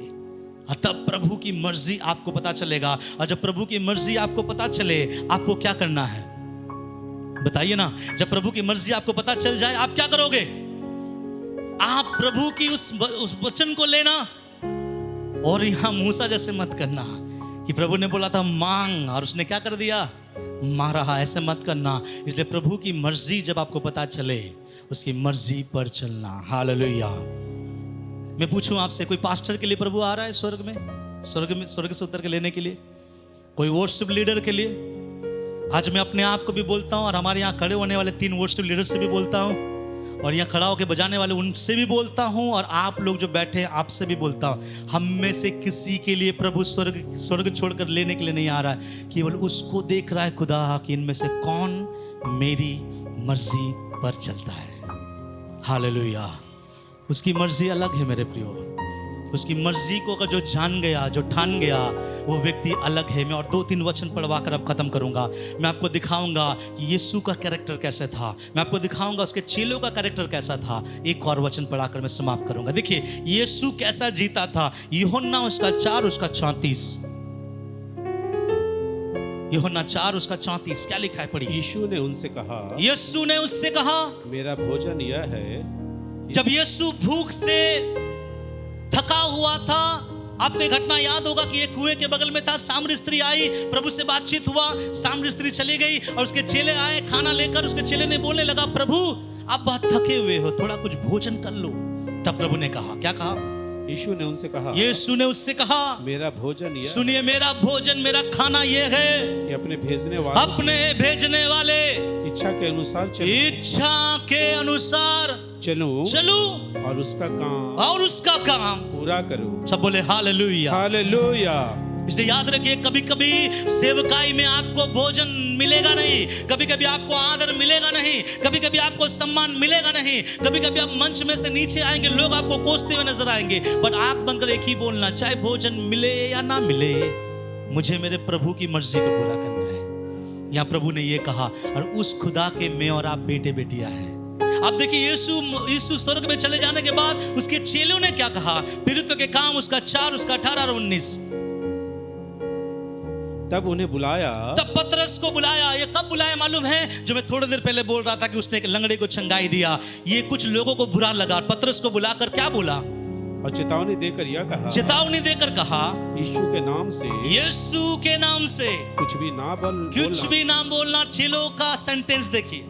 [SPEAKER 1] और तब प्रभु की मर्जी आपको पता चलेगा। और जब प्रभु की मर्जी आपको पता चले आपको क्या करना है बताइए ना। जब प्रभु की मर्जी आपको पता चल जाए आप क्या करोगे? आप प्रभु की उस वचन को लेना और यहां मूसा जैसे मत करना कि प्रभु ने बोला था मांग और उसने क्या कर दिया? मारा। ऐसे मत करना। इसलिए प्रभु की मर्जी जब आपको पता चले उसकी मर्जी पर चलना। हालेलुया। मैं पूछूं आपसे, कोई पास्टर के लिए प्रभु आ रहा है स्वर्ग में स्वर्ग से उतर के लेने के लिए? कोई वर्शिप लीडर के लिए? आज मैं अपने आप को भी बोलता हूं और हमारे यहाँ खड़े होने वाले 3 वर्शिप लीडर से भी बोलता हूं और यहाँ खड़ा होकर बजाने वाले उनसे भी बोलता हूं और आप लोग जो बैठे हैं आपसे भी बोलता हूं। हम में से किसी के लिए प्रभु स्वर्ग छोड़कर लेने के लिए नहीं आ रहा है। केवल उसको देख रहा है खुदा कि इनमें से कौन मेरी मर्जी पर चलता है। हालेलुया। उसकी मर्जी अलग है मेरे प्रियो, उसकी मर्जी को अगर जो जान गया, जो ठान गया, वो व्यक्ति अलग है। मैं और 2-3 वचन पढ़वा कर अब खत्म करूंगा। मैं आपको दिखाऊंगा कि यीशु का कैरेक्टर कैसे था, मैं आपको दिखाऊंगा उसके चेलों का कैरेक्टर कैसा था। एक और वचन पढ़ाकर मैं समाप्त करूंगा। देखिए यीशु कैसा जीता था। यूहन्ना उसका 4 उसका 34, यूहन्ना 4 उसका 34 क्या लिखा है, पढ़िए।
[SPEAKER 2] यीशु ने उनसे कहा,
[SPEAKER 1] यीशु ने उससे कहा,
[SPEAKER 2] मेरा भोजन यह है।
[SPEAKER 1] जब यीशु भूख से थका हुआ था, आपको एक घटना याद होगा कि एक कुएं के बगल में था, सामरी स्त्री आई, प्रभु से बातचीत हुआ, सामरी स्त्री चली गई और उसके चेले आए खाना लेकर। उसके चेले ने बोलने लगा, प्रभु आप बहुत थके हुए हो, थोड़ा कुछ भोजन कर लो। तब प्रभु ने कहा, क्या कहा?
[SPEAKER 2] यीशु ने उनसे कहा,
[SPEAKER 1] यीशु ने उससे कहा,
[SPEAKER 2] मेरा भोजन यह,
[SPEAKER 1] सुनिए, मेरा भोजन, मेरा खाना ये है
[SPEAKER 2] कि अपने भेजने
[SPEAKER 1] वाले
[SPEAKER 2] इच्छा के अनुसार
[SPEAKER 1] चलूं
[SPEAKER 2] और उसका काम
[SPEAKER 1] पूरा
[SPEAKER 2] करूं।
[SPEAKER 1] सब बोले हालेलुया,
[SPEAKER 2] हालेलुया।
[SPEAKER 1] इसलिए याद रखिए, कभी कभी सेवकाई में आपको भोजन मिलेगा नहीं, कभी कभी आपको आदर मिलेगा नहीं, कभी कभी आपको सम्मान मिलेगा नहीं, कभी कभी आप मंच में से नीचे आएंगे, लोग आपको कोसते हुए नजर आएंगे, बट आंख बंद कर एक ही बोलना, चाहे भोजन मिले या ना मिले, मुझे मेरे प्रभु की मर्जी को पूरा करना है। यहाँ प्रभु ने ये कहा, और उस खुदा के मैं और आप बेटे बेटियां हैं। अब देखिए यीशु स्वर्ग में चले जाने के बाद उसके चेलों ने क्या कहा, फिरौती के काम उसका 4 उसका 18 और 19।
[SPEAKER 2] तब उन्हें बुलाया,
[SPEAKER 1] तब पतरस को बुलाया। ये कब बुलाया मालूम है? जो मैं थोड़ी देर पहले बोल रहा था कि उसने एक लंगड़े को चंगाई दिया। ये कुछ लोगों को बुरा लगा, पतरस को बुलाकर क्या बोला?
[SPEAKER 2] और चेतावनी देकर यह कहा,
[SPEAKER 1] चेतावनी देकर कहा,
[SPEAKER 2] यीशु के नाम से कुछ भी ना बोलना। चेलों का सेंटेंस देखिए,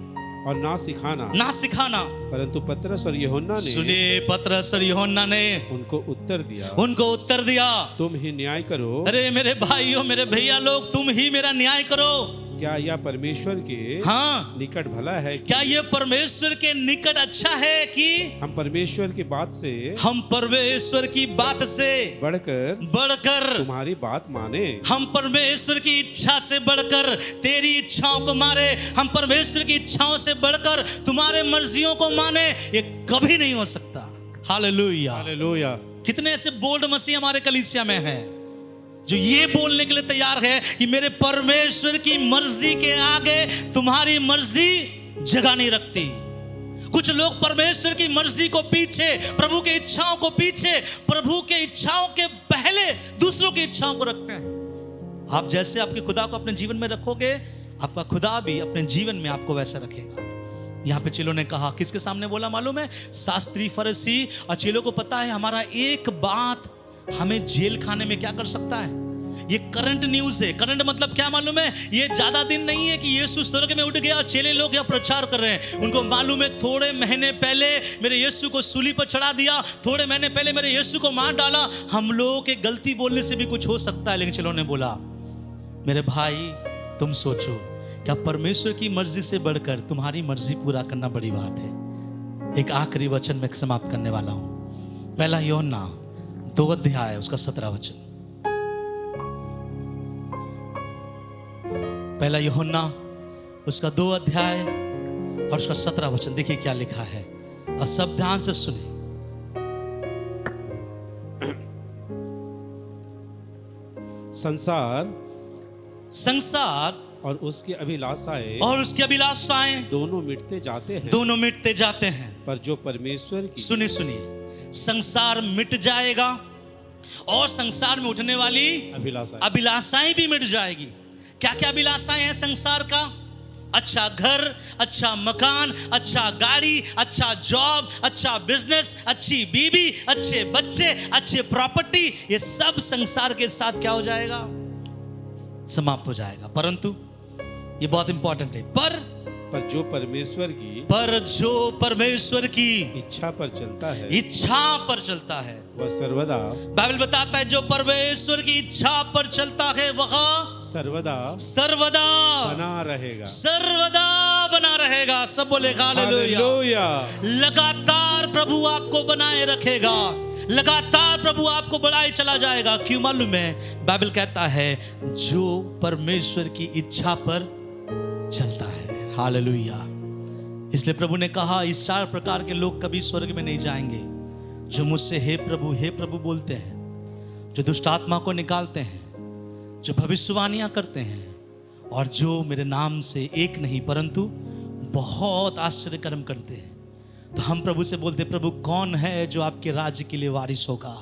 [SPEAKER 2] और ना सिखाना। परंतु पतरस और यूहन्ना ने,
[SPEAKER 1] सुनिए, पतरस और यूहन्ना ने
[SPEAKER 2] उनको उत्तर दिया, तुम ही न्याय करो।
[SPEAKER 1] अरे मेरे भाइयों, मेरे भैया लोग, तुम ही मेरा न्याय करो।
[SPEAKER 2] क्या यह परमेश्वर के निकट भला है?
[SPEAKER 1] क्या यह परमेश्वर के निकट अच्छा है कि
[SPEAKER 2] हम परमेश्वर की बात से बढ़कर तुम्हारी बात माने? हम
[SPEAKER 1] परमेश्वर की इच्छा से बढ़कर तेरी इच्छाओं को मारे, हम परमेश्वर की इच्छाओं से बढ़कर तुम्हारे मर्जियों को माने, ये कभी नहीं हो सकता। Hallelujah,
[SPEAKER 2] hallelujah.
[SPEAKER 1] कितने ऐसे बोल्ड मसीह हमारे कलीसिया में हैं जो ये बोलने के लिए तैयार है कि मेरे परमेश्वर की मर्जी के आगे तुम्हारी मर्जी जगह नहीं रखती। कुछ लोग परमेश्वर की मर्जी को पीछे, प्रभु की इच्छाओं को पीछे, प्रभु के इच्छाओं के पहले दूसरों की इच्छाओं को रखते हैं। आप जैसे आपके खुदा को अपने जीवन में रखोगे, आपका खुदा भी अपने जीवन में आपको वैसा रखेगा। यहाँ पे चेलों ने कहा, किसके सामने बोला मालूम है? शास्त्री फरीसी। और चेलों को पता है हमारा एक बात हमें जेल खाने में क्या कर सकता है। ये करंट न्यूज है। करंट मतलब क्या मालूम है? ये ज्यादा दिन नहीं है कि यीशु स्वर्ग में उठ गया और चेले लोग यहाँ प्रचार कर रहे हैं। उनको मालूम है थोड़े महीने पहले मेरे यीशु को सूली पर चढ़ा दिया, थोड़े महीने पहले मेरे यीशु को मार डाला। हम लोगों के गलती बोलने से भी कुछ हो सकता है। लेकिन चेलों ने बोला, मेरे भाई तुम सोचो, क्या परमेश्वर की मर्जी से बढ़कर तुम्हारी मर्जी पूरा करना बड़ी बात है? एक आखिरी वचन में समाप्त करने वाला हूं। पहला यूहन्ना 2 अध्याय उसका 17 वचन। पहला यूहन्ना उसका 2 अध्याय और उसका 17 वचन। देखिए क्या लिखा है, और सब ध्यान से सुनिए। संसार और उसकी अभिलाषाएं दोनों मिटते जाते हैं, पर जो परमेश्वर की, सुनिए, संसार मिट जाएगा और संसार में उठने वाली अभिलाषाएं भी मिट जाएगी। क्या क्या अभिलाषाएं हैं संसार का? अच्छा घर, अच्छा मकान, अच्छा गाड़ी, अच्छा जॉब, अच्छा बिजनेस, अच्छी बीवी, अच्छे बच्चे, अच्छे प्रॉपर्टी, ये सब संसार के साथ क्या हो जाएगा? समाप्त हो जाएगा। परंतु ये बहुत इंपॉर्टेंट है, पर जो परमेश्वर की इच्छा पर चलता है
[SPEAKER 2] वह सर्वदा,
[SPEAKER 1] बाइबल बताता है, जो परमेश्वर की इच्छा पर चलता है वह सर्वदा बना रहेगा। सब बोले हालेलुया। लगातार प्रभु आपको बनाए रखेगा, लगातार प्रभु आपको बढ़ाए चला जाएगा। क्यों मालूम है? बाइबल कहता है जो परमेश्वर की इच्छा पर चलता है। हालेलुया। इसलिए प्रभु ने कहा, इस 4 प्रकार के लोग कभी स्वर्ग में नहीं जाएंगे। जो मुझसे हे प्रभु बोलते हैं, जो दुष्ट आत्मा को निकालते हैं, जो भविष्यवाणियां करते हैं, और जो मेरे नाम से एक नहीं परंतु बहुत आश्चर्य कर्म करते हैं। तो हम प्रभु से बोलते, प्रभु कौन है जो आपके राज्य के लिए वारिस होगा?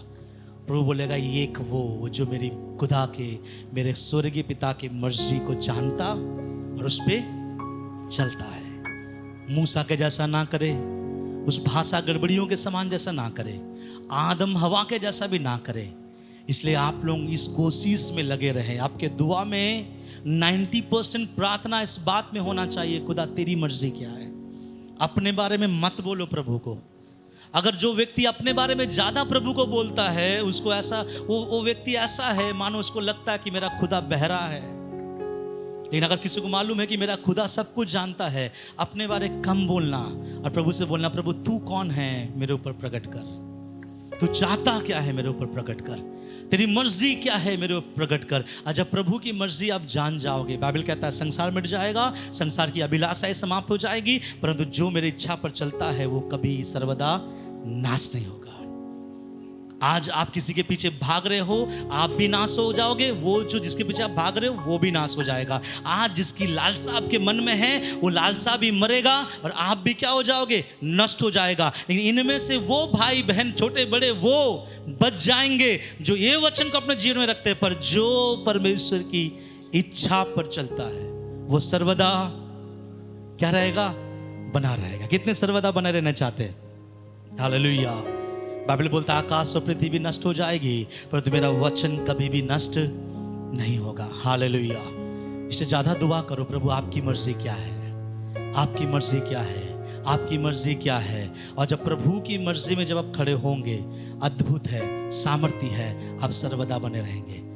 [SPEAKER 1] प्रभु बोलेगा, एक वो जो मेरी खुदा के, मेरे स्वर्गीय पिता की मर्जी को जानता और उस पे चलता है। मूसा के जैसा ना करे, उस भाषा गड़बड़ियों के समान जैसा ना करे, आदम हवा के जैसा भी ना करे। इसलिए आप लोग इस कोशिश में लगे रहें। आपके दुआ में 90% प्रार्थना इस बात में होना चाहिए, खुदा तेरी मर्जी क्या है। अपने बारे में मत बोलो प्रभु को। अगर जो व्यक्ति अपने बारे में ज्यादा प्रभु को बोलता है, उसको ऐसा वो व्यक्ति ऐसा है मानो उसको लगता है कि मेरा खुदा बहरा है। लेकिन अगर किसी को मालूम है कि मेरा खुदा सब कुछ जानता है, अपने बारे कम बोलना और प्रभु से बोलना, प्रभु तू कौन है, मेरे ऊपर प्रकट कर। तू चाहता क्या है, मेरे ऊपर प्रकट कर। तेरी मर्जी क्या है, मेरे ऊपर प्रकट कर। और जब प्रभु की मर्जी आप जान जाओगे, बाइबल कहता है संसार मिट जाएगा, संसार की अभिलाषाएं समाप्त हो जाएगी, परंतु जो मेरी इच्छा पर चलता है वो कभी सर्वदा नाश नहीं होगा। आज आप किसी के पीछे भाग रहे हो, आप भी नाश हो जाओगे। वो जो जिसके पीछे आप भाग रहे हो वो भी नाश हो जाएगा। आज जिसकी लालसा आपके मन में है, वो लालसा भी मरेगा और आप भी क्या हो जाओगे, नष्ट हो जाएगा। लेकिन इनमें से वो भाई बहन छोटे बड़े वो बच जाएंगे जो ये वचन को अपने जीवन में रखते हैं। पर जो परमेश्वर की इच्छा पर चलता है वो सर्वदा क्या रहेगा, बना रहेगा। कितने सर्वदा बने रहना चाहते हैं? हालेलुया। बाइबल बोलता है आकाश और पृथ्वी भी नष्ट हो जाएगी, परंतु मेरा वचन कभी भी नष्ट नहीं होगा। हालेलुया। इससे ज्यादा दुआ करो, प्रभु आपकी मर्जी क्या है, आपकी मर्जी क्या है, आपकी मर्जी क्या है। और जब प्रभु की मर्जी में जब आप खड़े होंगे, अद्भुत है, सामर्थ्य है, आप सर्वदा बने रहेंगे।